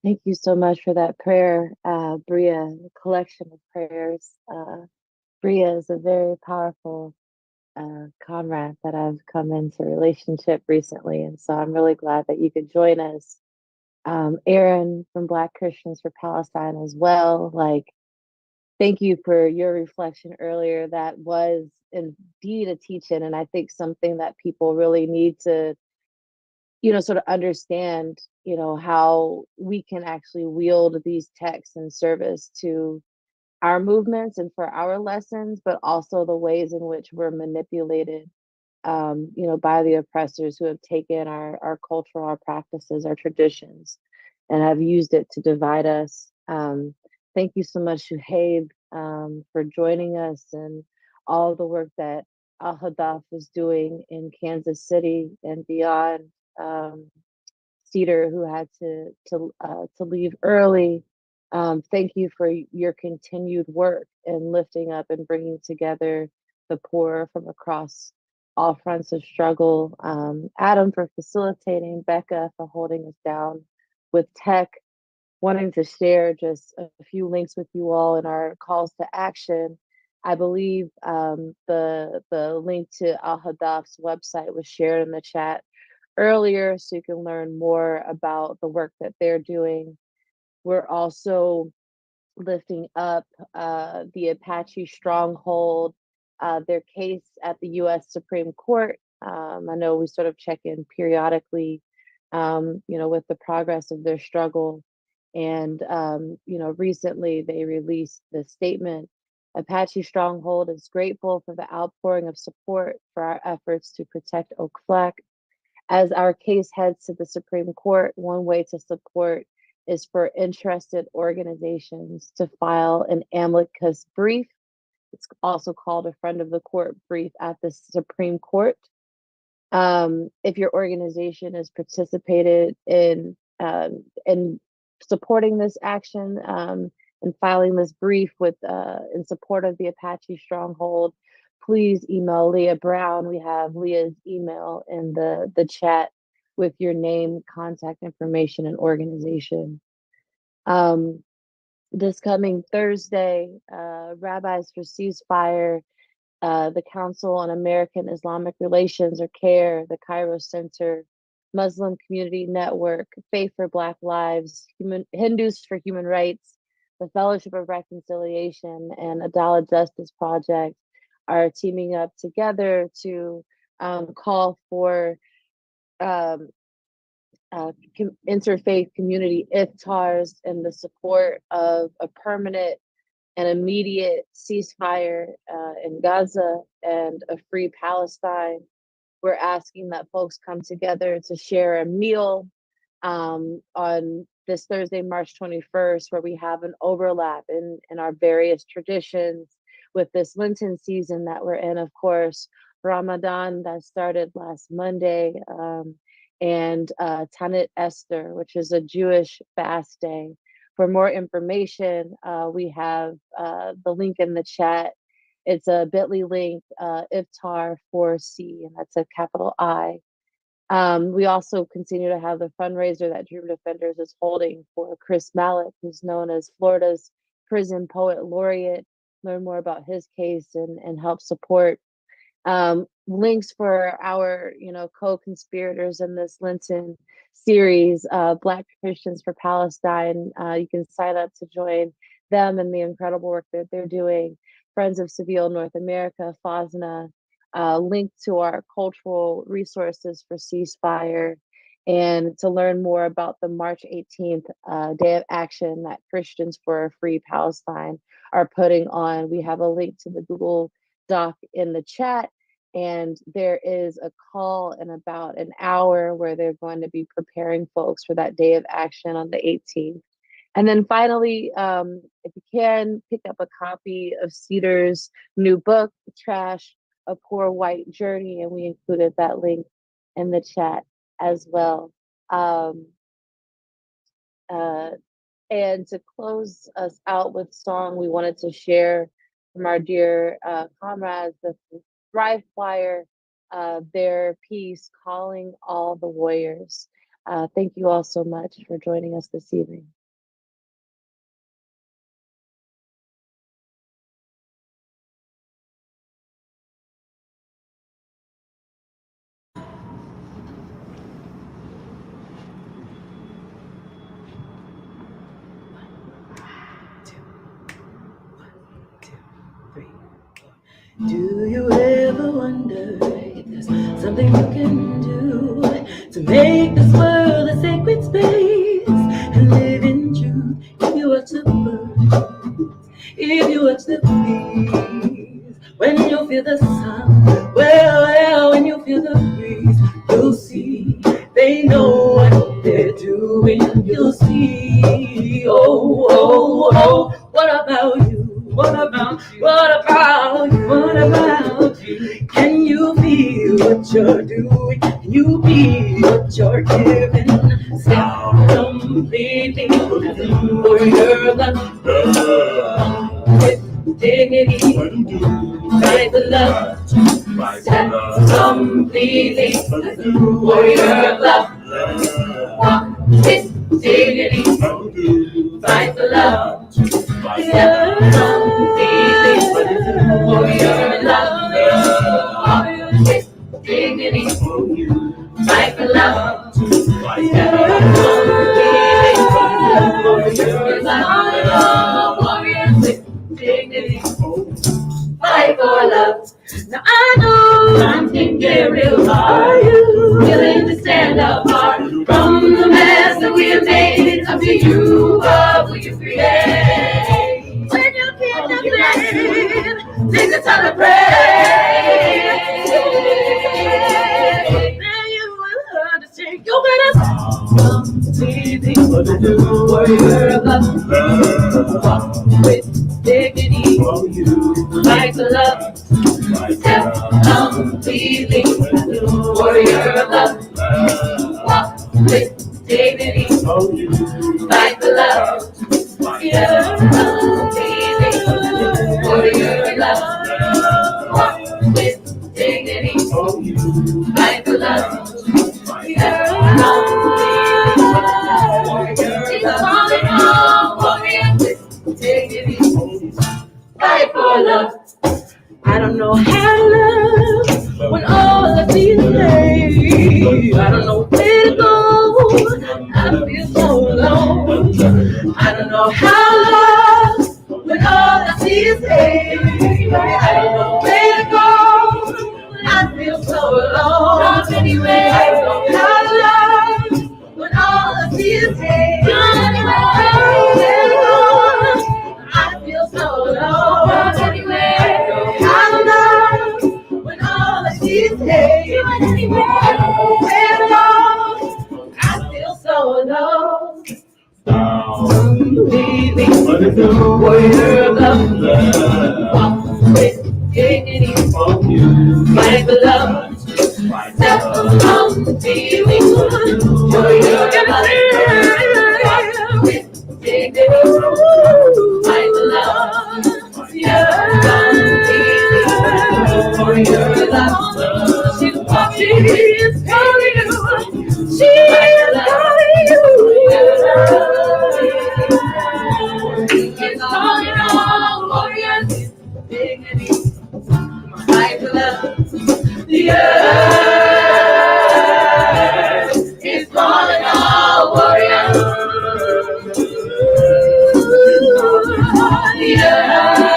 Thank you so much for that prayer, Bria, a collection of prayers. Bria is a very powerful comrade that I've come into relationship recently. And so I'm really glad that you could join us. Aaron from Black Christians for Palestine as well. Like, thank you for your reflection earlier. That was indeed a teaching. And I think something that people really need to, sort of understand, how we can actually wield these texts in service to our movements and for our lessons, but also the ways in which we're manipulated, by the oppressors who have taken our culture, our practices, our traditions, and have used it to divide us. Thank you so much, Shuhaib, for joining us and all the work that Al Hadaf is doing in Kansas City and beyond. Cedar, who had to leave early. Thank you for your continued work in lifting up and bringing together the poor from across all fronts of struggle. Adam for facilitating, Becca for holding us down with tech, wanting to share just a few links with you all in our calls to action. I believe the link to Al Hadaf's website was shared in the chat earlier, so you can learn more about the work that they're doing. We're also lifting up the Apache stronghold, their case at the U.S. Supreme Court. I know we sort of check in periodically, with the progress of their struggle. And, recently they released the statement. Apache Stronghold is grateful for the outpouring of support for our efforts to protect Oak Flat. As our case heads to the Supreme Court, one way to support is for interested organizations to file an amicus brief. It's also called a friend of the court brief at the Supreme Court. If your organization has participated in supporting this action and filing this brief in support of the Apache Stronghold, please email Leah Brown. We have Leah's email in the chat with your name, contact information, and organization. This coming Thursday, Rabbis for Ceasefire, the Council on American Islamic Relations, or CARE, the Cairo Center, Muslim Community Network, Faith for Black Lives, Hindus for Human Rights, the Fellowship of Reconciliation, and Adalat Justice Project are teaming up together to call for interfaith community iftars and the support of a permanent and immediate ceasefire in Gaza and a free Palestine. We're asking that folks come together to share a meal on this Thursday, March 21st, where we have an overlap in our various traditions with this Lenten season that we're in, of course, Ramadan that started last Monday, and Tanit Esther, which is a Jewish fast day. For more information, we have the link in the chat. It's a bit.ly link, Iftar 4C, and that's a capital I. We also continue to have the fundraiser that Dream Defenders is holding for Chris Mallett, who's known as Florida's Prison Poet Laureate. Learn more about his case and help support. Links for our, co-conspirators in this Lenten series, Black Christians for Palestine. You can sign up to join them and the incredible work that they're doing. Friends of Seville North America, FOSNA, link to our cultural resources for ceasefire, and to learn more about the March 18th day of action that Christians for a Free Palestine are putting on. We have a link to the Google Doc in the chat, and there is a call in about an hour where they're going to be preparing folks for that day of action on the 18th. And then finally, if you can, pick up a copy of Cedar's new book, Trash, A Poor White Journey, and we included that link in the chat as well. And to close us out with song, we wanted to share from our dear comrades, the Thrive Choir, their piece, Calling All the Warriors. Thank you all so much for joining us this evening. Do you ever wonder if there's something you can do to make this world a sacred space and live in truth? If you watch the birds, if you watch the bees, when you feel the sun, well, when you feel the breeze, you'll see they know what they're doing. You'll see, oh, oh, oh, what about you? What about you? What about you? What about you? Can you feel what you're doing? Can you be what you're giving? Step completely for your love with dignity. Fight the love. Step completely for your love. Walk with dignity. Fight the love. Step completely for your love. Walk with dignity. Fight for love. Step completely for your love. Warriors with dignity. Fight for love. Now I know times can get real hard. Willing to stand apart from the mess that we have made. It's up to you. What will you create? When you can't nothing, take the time to pray. Then you will understand. You're gonna completely for your love. Walk with dignity. Fight for love. Step completely for your love. Walk with dignity. Fight for love. Step completely for your love. Walk with dignity. Fight for love. Step completely for your love. Warrior with dignity. Fight for love. I don't know how to love when all I see is hate. I don't know where to go. I feel so alone. I don't know how to love when all I see is hate. I don't know where to go. I feel so alone. Anyway, I don't know how to love when all I see is hate. I feel so alone. Anyway, I don't know when all I see is hate. Anyway, I don't know where to go. I feel so alone. Completely for your love. Walk with dignity. Fight for love. Step completely for your love. Walk with dignity. Fight for love. Yeah, completely for your love. She's calling you. She's calling you. It's calling all warriors. Dignity. Fight for love. The earth is calling all warriors. The earth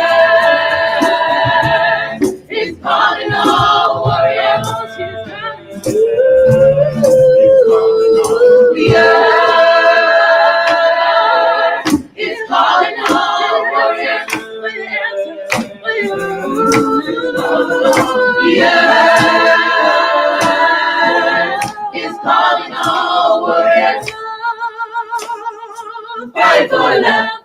is calling all warriors. The earth is calling all warriors. The earth is calling all warriors. Fight for love.